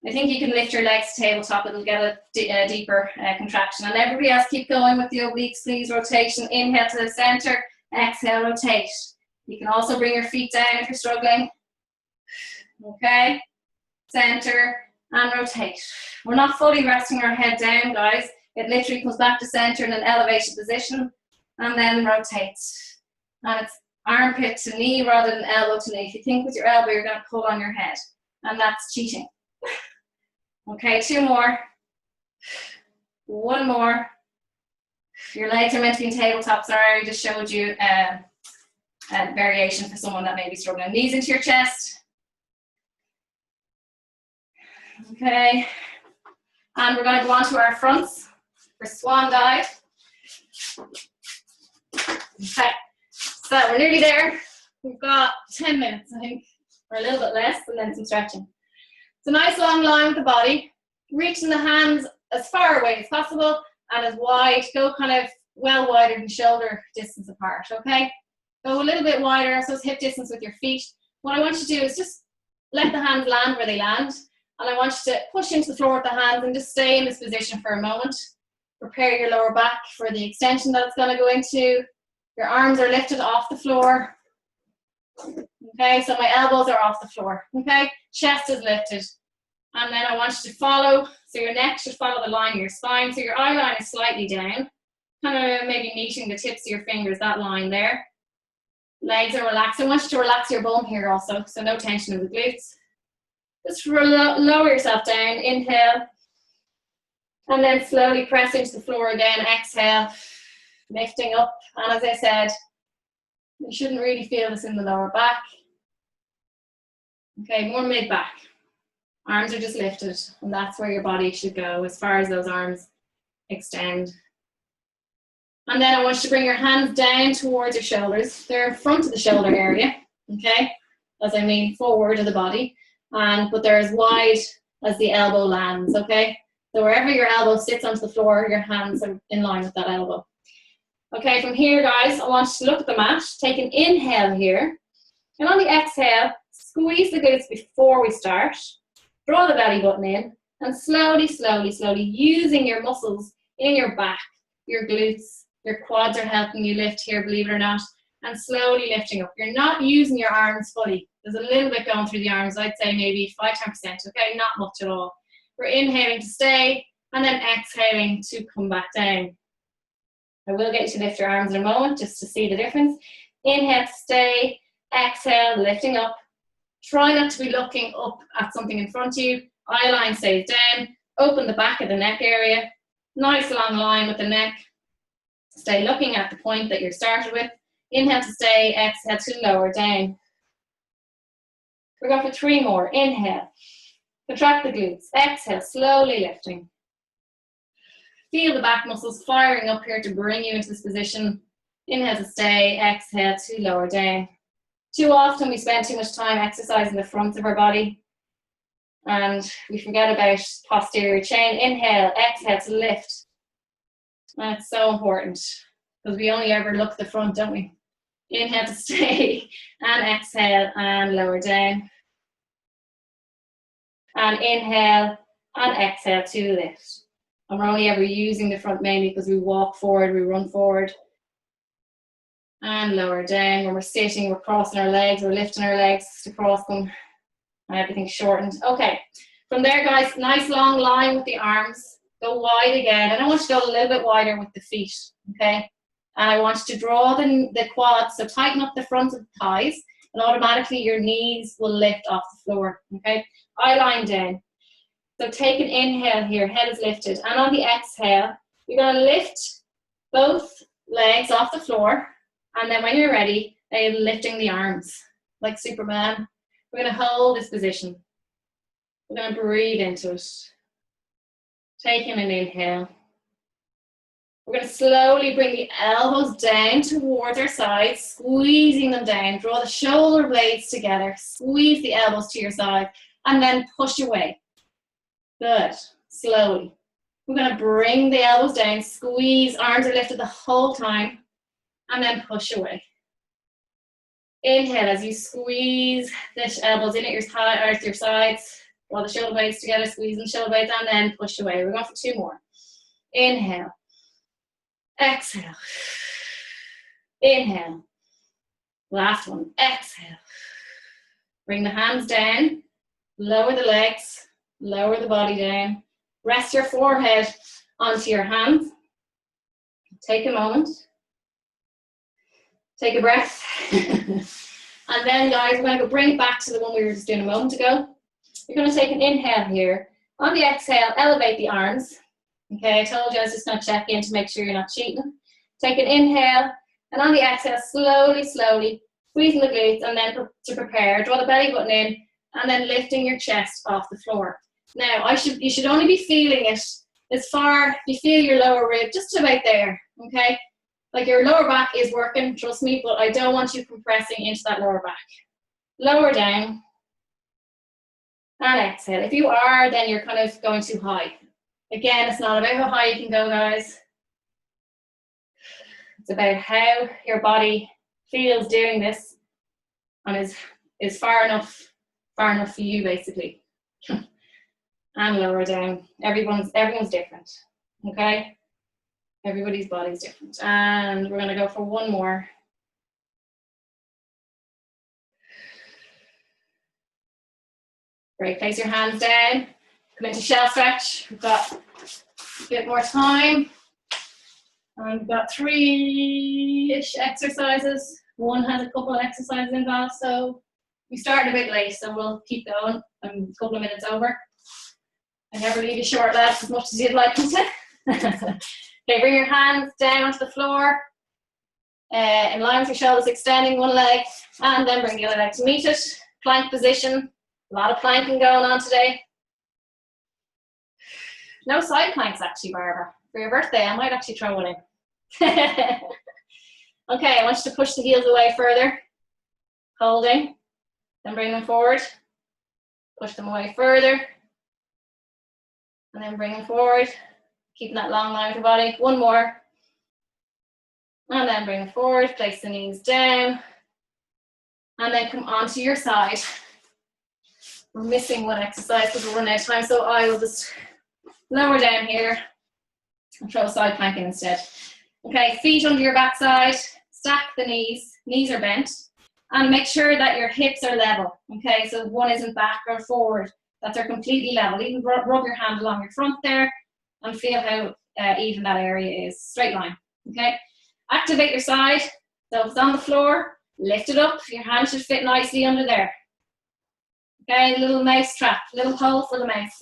I think you can lift your legs to tabletop, it'll get a deeper contraction. And everybody else keep going with the obliques, please. Rotation, inhale to the center, exhale, rotate. You can also bring your feet down if you're struggling. Okay, center and rotate. We're not fully resting our head down, guys. It literally comes back to center in an elevation position and then rotates. And it's armpit to knee rather than elbow to knee. If you think with your elbow, you're going to pull on your head, and that's cheating. Okay, 2 more. 1 more. Your legs are meant to be in tabletop. Sorry, I just showed you variation for someone that may be struggling. Knees into your chest. Okay. And we're going to go on to our fronts for swan dive. Okay. So we're nearly there. We've got 10 minutes, I think, or a little bit less, and then some stretching. It's a nice long line with the body. Reaching the hands as far away as possible and as wide. Go kind of well wider than shoulder distance apart, okay? Go a little bit wider, so it's hip distance with your feet. What I want you to do is just let the hands land where they land. And I want you to push into the floor with the hands and just stay in this position for a moment. Prepare your lower back for the extension that it's going to go into. Your arms are lifted off the floor. Okay, so my elbows are off the floor. Okay, chest is lifted. And then I want you to follow, so your neck should follow the line of your spine. So your eye line is slightly down, kind of maybe meeting the tips of your fingers, that line there. Legs are relaxed. I want you to relax your bum here also, so no tension in the glutes. Just lower yourself down, inhale. And then slowly press into the floor again, exhale, lifting up. And as I said, you shouldn't really feel this in the lower back. Okay, more mid-back. Arms are just lifted, and that's where your body should go, as far as those arms extend. And then I want you to bring your hands down towards your shoulders. They're in front of the shoulder area, okay? As I mean forward of the body, but they're as wide as the elbow lands, okay? So wherever your elbow sits onto the floor, your hands are in line with that elbow. Okay, from here, guys, I want you to look at the mat. Take an inhale here. And on the exhale, squeeze the glutes before we start. Draw the belly button in. And slowly, slowly, slowly, using your muscles in your back, your glutes, your quads are helping you lift here, believe it or not. And slowly lifting up. You're not using your arms fully. There's a little bit going through the arms. I'd say maybe 5-10%, okay? Not much at all. We're inhaling to stay, and then exhaling to come back down. I will get you to lift your arms in a moment just to see the difference. Inhale to stay, exhale, lifting up. Try not to be looking up at something in front of you. Eye line stays down. Open the back of the neck area. Nice long line with the neck. Stay looking at the point that you're started with. Inhale to stay, exhale to lower down. We're going for 3 more. Inhale. Contract the glutes. Exhale, slowly lifting. Feel the back muscles firing up here to bring you into this position. Inhale to stay, exhale to lower down. Too often we spend too much time exercising the fronts of our body and we forget about posterior chain. Inhale, exhale to lift. That's so important because we only ever look at the front, don't we? Inhale to stay and exhale and lower down. And inhale and exhale to lift. And we're only ever using the front mainly because we walk forward, we run forward. And lower down. When we're sitting, we're crossing our legs, we're lifting our legs to cross them. And everything's shortened. Okay, from there, guys, nice long line with the arms. Go wide again. And I want you to go a little bit wider with the feet, okay? And I want you to draw the quads, so tighten up the front of the thighs, and automatically your knees will lift off the floor, okay? Eye line down. So take an inhale here, head is lifted. And on the exhale, you're going to lift both legs off the floor. And then when you're ready, you're lifting the arms like Superman. We're going to hold this position. We're going to breathe into it. Taking an inhale. We're going to slowly bring the elbows down towards our sides, squeezing them down. Draw the shoulder blades together. Squeeze the elbows to your side. And then push away. Good. Slowly. We're going to bring the elbows down, squeeze, arms are lifted the whole time, and then push away. Inhale as you squeeze the elbows in at your sides, draw the shoulder blades together, squeeze the shoulder blades, and then push away. We're going for 2 more. Inhale. Exhale. Inhale. Last one. Exhale. Bring the hands down, lower the legs. Lower the body down. Rest your forehead onto your hands. Take a moment. Take a breath. And then, guys, we're going to go bring it back to the one we were just doing a moment ago. You're going to take an inhale here. On the exhale, elevate the arms. Okay, I told you I was just going to check in to make sure you're not cheating. Take an inhale. And on the exhale, slowly, slowly squeezing the glutes, and then to prepare, draw the belly button in, and then lifting your chest off the floor. Now, you should only be feeling it as far, you feel your lower rib, just about there, okay? Like your lower back is working, trust me, but I don't want you compressing into that lower back. Lower down, and exhale. If you are, then you're kind of going too high. Again, it's not about how high you can go, guys. It's about how your body feels doing this and is far enough for you, basically. And lower down. Everyone's different, okay? Everybody's body's different. And we're gonna go for one more. Great, place your hands down. Come into shell stretch. We've got a bit more time. And we've got 3-ish exercises. One has a couple of exercises involved, so we started a bit late, so we'll keep going. I'm a couple of minutes over. I never leave you short, lads, as much as you'd like me to. Okay, bring your hands down to the floor. In line with your shoulders, extending one leg, and then bring the other leg to meet it. Plank position. A lot of planking going on today. No side planks, actually, Barbara. For your birthday, I might actually throw one in. Okay, I want you to push the heels away further. Holding. Then bring them forward. Push them away further. And then bring them forward. Keeping that long line with your body. One more. And then bring them forward. Place the knees down. And then come onto your side. We're missing one exercise because we're running out of time, so I will just lower down here and throw a side plank in instead. Okay, feet under your backside, stack the knees are bent, and make sure that your hips are level. Okay, so one isn't back or forward, that they're completely level. Even rub your hand along your front there and feel how even that area is. Straight line, okay? Activate your side, so if it's on the floor, lift it up. Your hand should fit nicely under there. Okay, little mouse trap, little hole for the mouse.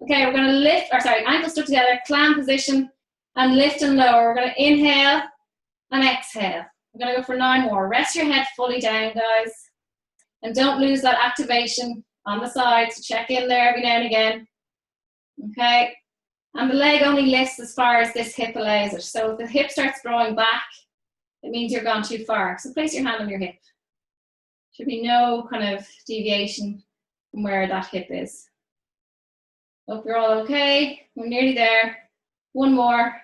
Okay, we're gonna lift, ankles stuck together, clam position, and lift and lower. We're gonna inhale and exhale. We're gonna go for 9 more. Rest your head fully down, guys. And don't lose that activation on the side, so check in there every now and again. Okay, and the leg only lifts as far as this hip allows it. So if the hip starts drawing back, it means you're gone too far. So place your hand on your hip. Should be no kind of deviation from where that hip is. Hope you're all okay. We're nearly there. One more.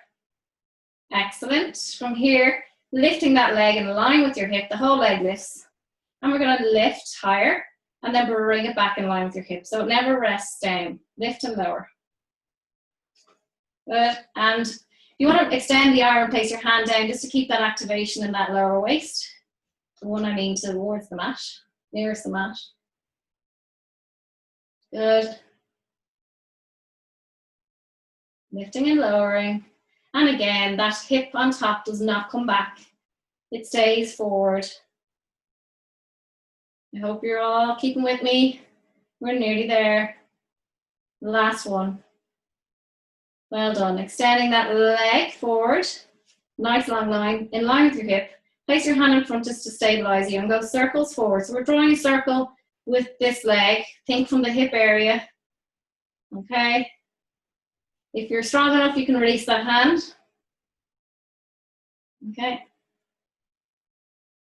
Excellent. From here, lifting that leg in line with your hip, the whole leg lifts. And we're going to lift higher and then bring it back in line with your hip. So it never rests down. Lift and lower. Good. And you want to extend the arm and place your hand down just to keep that activation in that lower waist. The one I mean towards the mat, nearest the mat. Good. Lifting and lowering. And again, that hip on top does not come back. It stays forward. I hope you're all keeping with me. We're nearly there. Last one. Well done. Extending that leg forward. Nice long line, in line with your hip. Place your hand in front just to stabilize you and go circles forward. So we're drawing a circle with this leg. Think from the hip area. Okay. If you're strong enough, you can release that hand. Okay.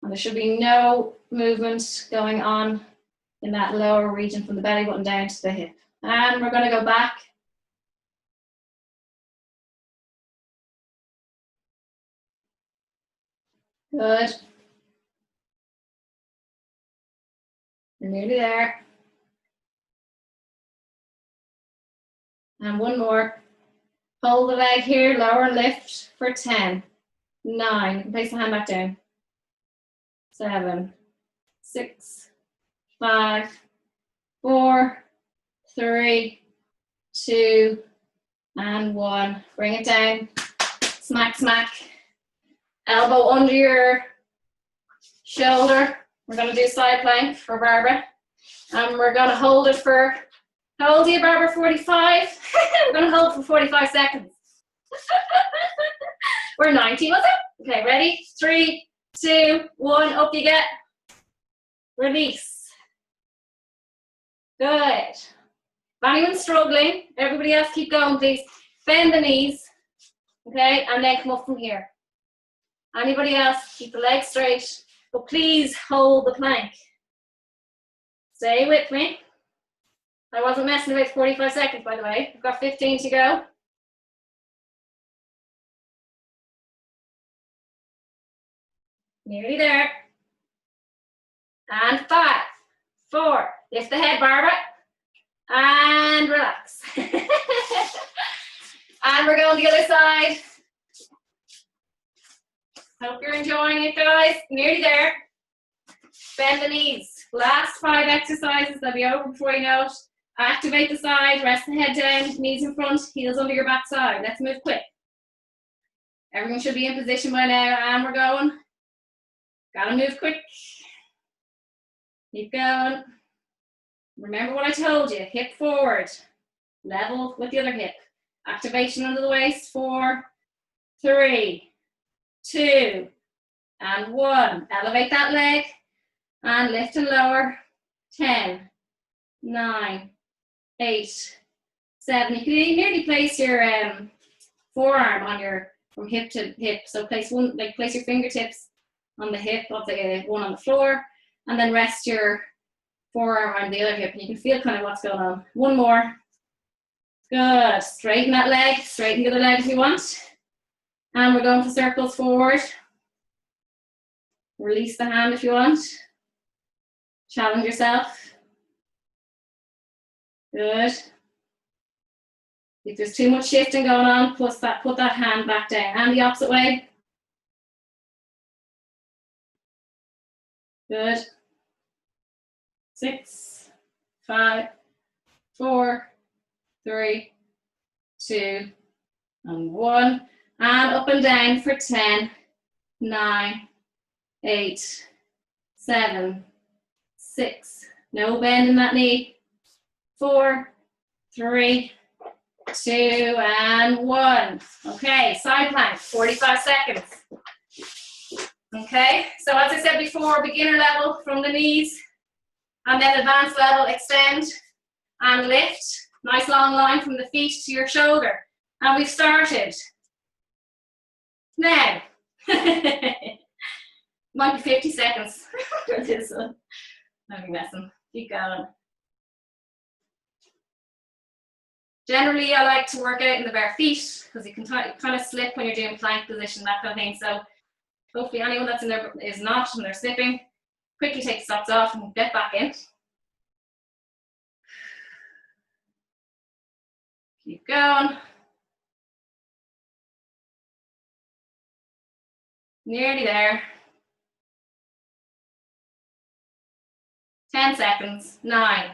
And there should be no movement going on in that lower region from the belly button down to the hip. And we're going to go back. Good. We're nearly there. And one more. Hold the leg here, lower and lift for 10, 9. You can place the hand back down. 7, 6, 5, 4, 3, 2, and 1. Bring it down. Smack, smack. Elbow under your shoulder. We're going to do side plank for Barbara. And we're going to hold it for, how old are you, Barbara? 45? We're going to hold it for 45 seconds. We're 90, was it? Okay, ready? 3, 2, 1, up you get. release. Good. If anyone's struggling, everybody else keep going, please. Bend the knees, okay, and then come up from here. Anybody else, keep the legs straight, but please hold the plank. Stay with me. I wasn't messing about 45 seconds, by the way. I've got 15 to go. Nearly there. And 5, 4, lift the head, Barbara, and relax. And we're going the other side. Hope you're enjoying it, guys. Nearly there. Bend the knees. Last 5 exercises. They'll be over before you know it. Activate the side, rest the head down, knees in front, heels under your back side. Let's move quick. Everyone should be in position by now, and we're going. Gotta move quick. Keep going. Remember what I told you, hip forward, level with the other hip. Activation under the waist, 4, 3, 2, and 1. Elevate that leg, and lift and lower, 10, 9, 8, 7. You can nearly place your forearm on your, from hip to hip. So place your fingertips on the hip of the one on the floor, and then rest your forearm on the other hip, and you can feel kind of what's going on. One more. Good. Straighten that leg, straighten the other leg if you want. And we're going for circles forward. Release the hand if you want. Challenge yourself. Good. If there's too much shifting going on, put that hand back down. And the opposite way. Good. 6, 5, 4, 3, 2, and 1. And up and down for 10, 9, 8, 7, 6. No bend in that knee. 4, 3, 2, and 1. Okay, side plank, 45 seconds. Okay, so as I said before, beginner level from the knees, and then advanced level, extend and lift. Nice long line from the feet to your shoulder. And we've started. Now, might be 50 seconds for this one. I'll be messing. Keep going. Generally, I like to work out in the bare feet because you can kind of slip when you're doing plank position, that kind of thing. So hopefully anyone that's in there is not and they're slipping, quickly take the socks off and get back in. Keep going. Nearly there. 10 seconds. 9,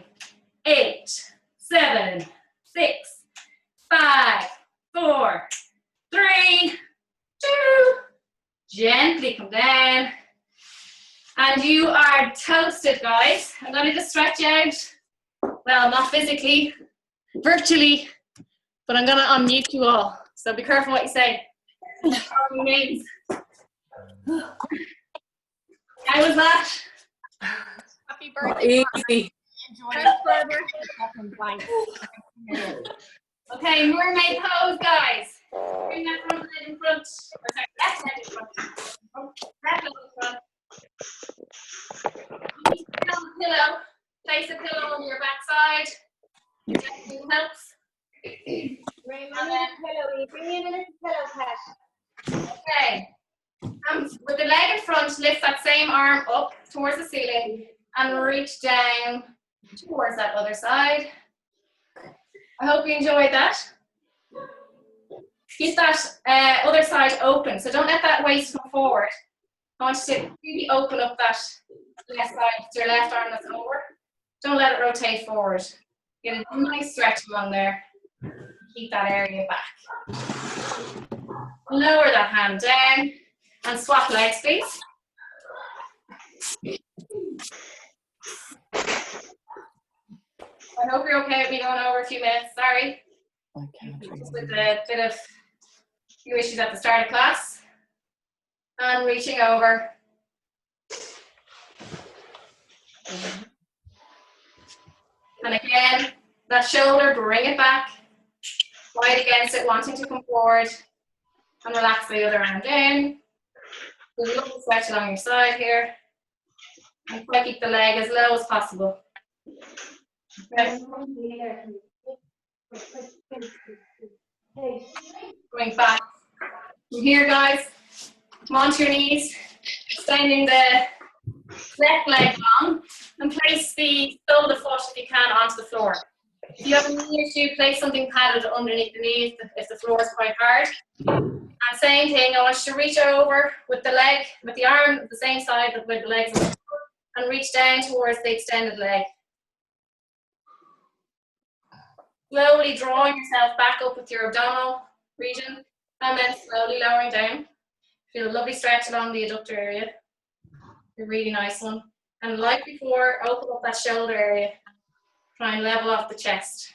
8, 7, 6, 5, 4, 3, 2. Gently come down. And you are toasted, guys. I'm going to just stretch out. Well, not physically, virtually, but I'm going to unmute you all. So be careful what you say. Your names. How was that? Happy birthday. Easy. Okay, mermaid pose, guys. Bring that front leg in front. Or sorry, left leg in front. Left leg in front. You sit on the pillow. Place a pillow on your backside. It helps. Bring in a little pillow, Pat. Okay. With the leg in front, lift that same arm up towards the ceiling and reach down towards that other side. I hope you enjoyed that. Keep that other side open, so don't let that waist come forward. I want you to really open up that left side, your left arm that's over. Don't let it rotate forward. Get a nice stretch along there. Keep that area back. Lower that hand down and swap legs, please. I hope you're okay with me going over a few minutes. Sorry. Just with a bit of few issues at the start of class. And reaching over. And again, that shoulder, bring it back. Right against it, wanting to come forward. And relax the other arm down. Do a little stretch along your side here. And try to keep the leg as low as possible. Okay. Going back. From here, guys, come onto your knees, extending the left leg long, and place the sole of the foot, if you can, onto the floor. If you have a knee issue, place something padded underneath the knees if the floor is quite hard. And same thing, I want you to reach over with the leg, with the arm the same side, but with the legs, and reach down towards the extended leg. Slowly drawing yourself back up with your abdominal region, and then slowly lowering down. Feel a lovely stretch along the adductor area. A really nice one. And like before, open up that shoulder area. Try and level off the chest.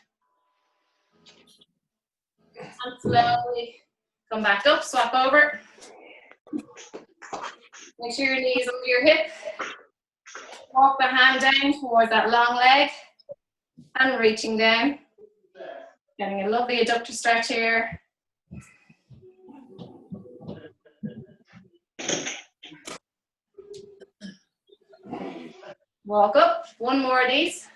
And slowly come back up, swap over. Make sure your knees under your hip. Walk the hand down towards that long leg. And reaching down. Getting a lovely adductor stretch here. Walk up, one more of these.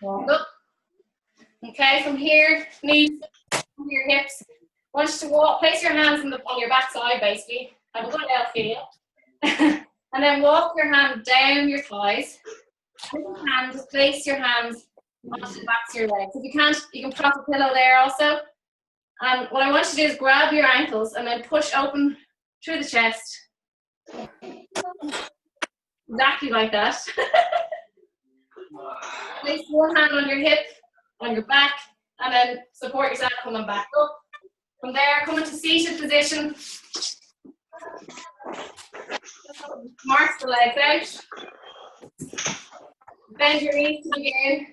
Walk up. Okay, from here, knees to your hips. I want you to walk, place your hands on your back side basically. Have a good L feel. And then walk your hand down your thighs. With your hand, just place your hands onto the backs of your legs. If you can't, you can prop a pillow there also. And what I want you to do is grab your ankles and then push open through the chest. Exactly like that. Place one hand on your hip, on your back, and then support yourself coming back up. From there, come into seated position. March the legs out. Bend your knees to begin.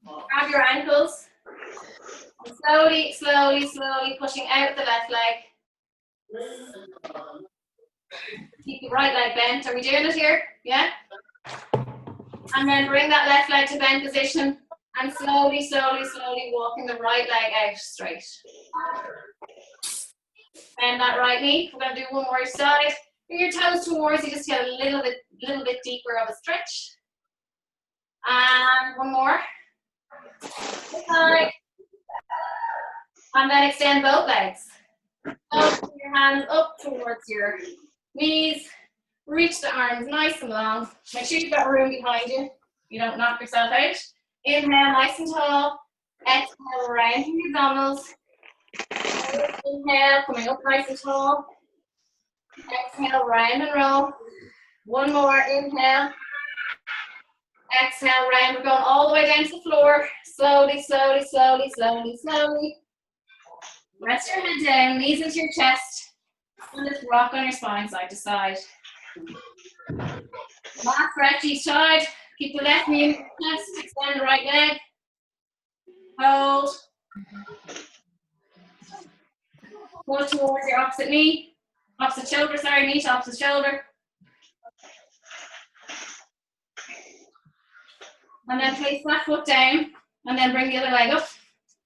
Grab your ankles. And slowly, slowly, slowly pushing out the left leg. Keep the right leg bent. Are we doing it here? Yeah? And then bring that left leg to bend position. And slowly, slowly, slowly walking the right leg out straight. Bend that right knee. We're going to do one more side. Bring your toes towards you, just get a little bit deeper of a stretch. And one more. Side. And then extend both legs. Open your hands up towards your knees. Reach the arms nice and long. Make sure you've got room behind you. You don't knock yourself out. Inhale, nice and tall. Exhale, rounding your abdominals. Inhale, coming up nice and tall. Exhale, round and roll. One more, inhale. Exhale, round. We're going all the way down to the floor. Slowly, slowly, slowly, slowly, slowly. Rest your head down, knees into your chest. And just rock on your spine side to side. Last stretch each side. Keep the left knee in your chest. Extend the right leg. Hold. Pull towards your opposite knee. Opposite shoulder, sorry, knee to opposite shoulder. And then place that foot down. And then bring the other leg up.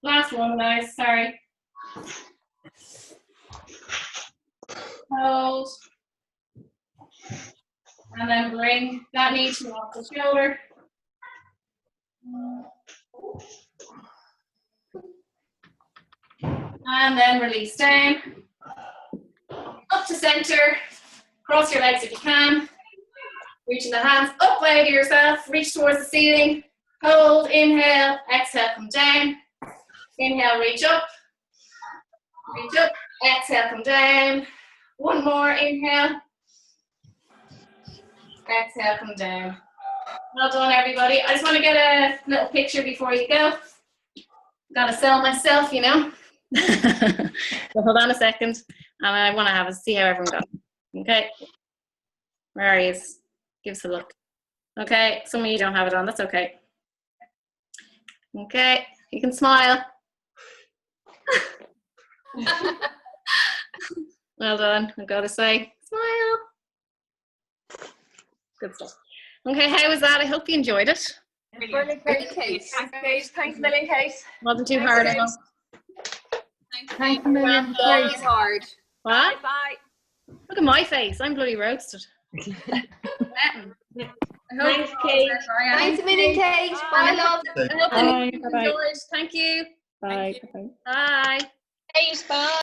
Last one, guys, sorry. Hold. And then bring that knee to the opposite shoulder. And then release down. Up to center. Cross your legs if you can. Reaching the hands up leg of yourself. Reach towards the ceiling. Hold, inhale, exhale, come down. Inhale, reach up. Reach up, exhale, come down. One more, inhale. Exhale, come down. Well done, everybody. I just want to get a little picture before you go. Gotta sell myself, you know. So hold on a second, and I want to see how everyone got. Okay. Where are you? Give us a look. Okay, some of you don't have it on. That's okay. Okay, you can smile. Well done. I've got to say, smile. Good stuff. Okay, how was that? I hope you enjoyed it. Brilliant, Kate. Thanks, Kate. Thanks a million, Kate. Wasn't too Thanks, hard. Kate. Enough. Thanks a million, Always Kate. hard. What? Bye. Look at my face. I'm bloody roasted. Thanks, Kate. Thanks a million, Kate. Bye, love. I hope Bye. you enjoyed. Thank you. Bye. Bye. Kate, bye.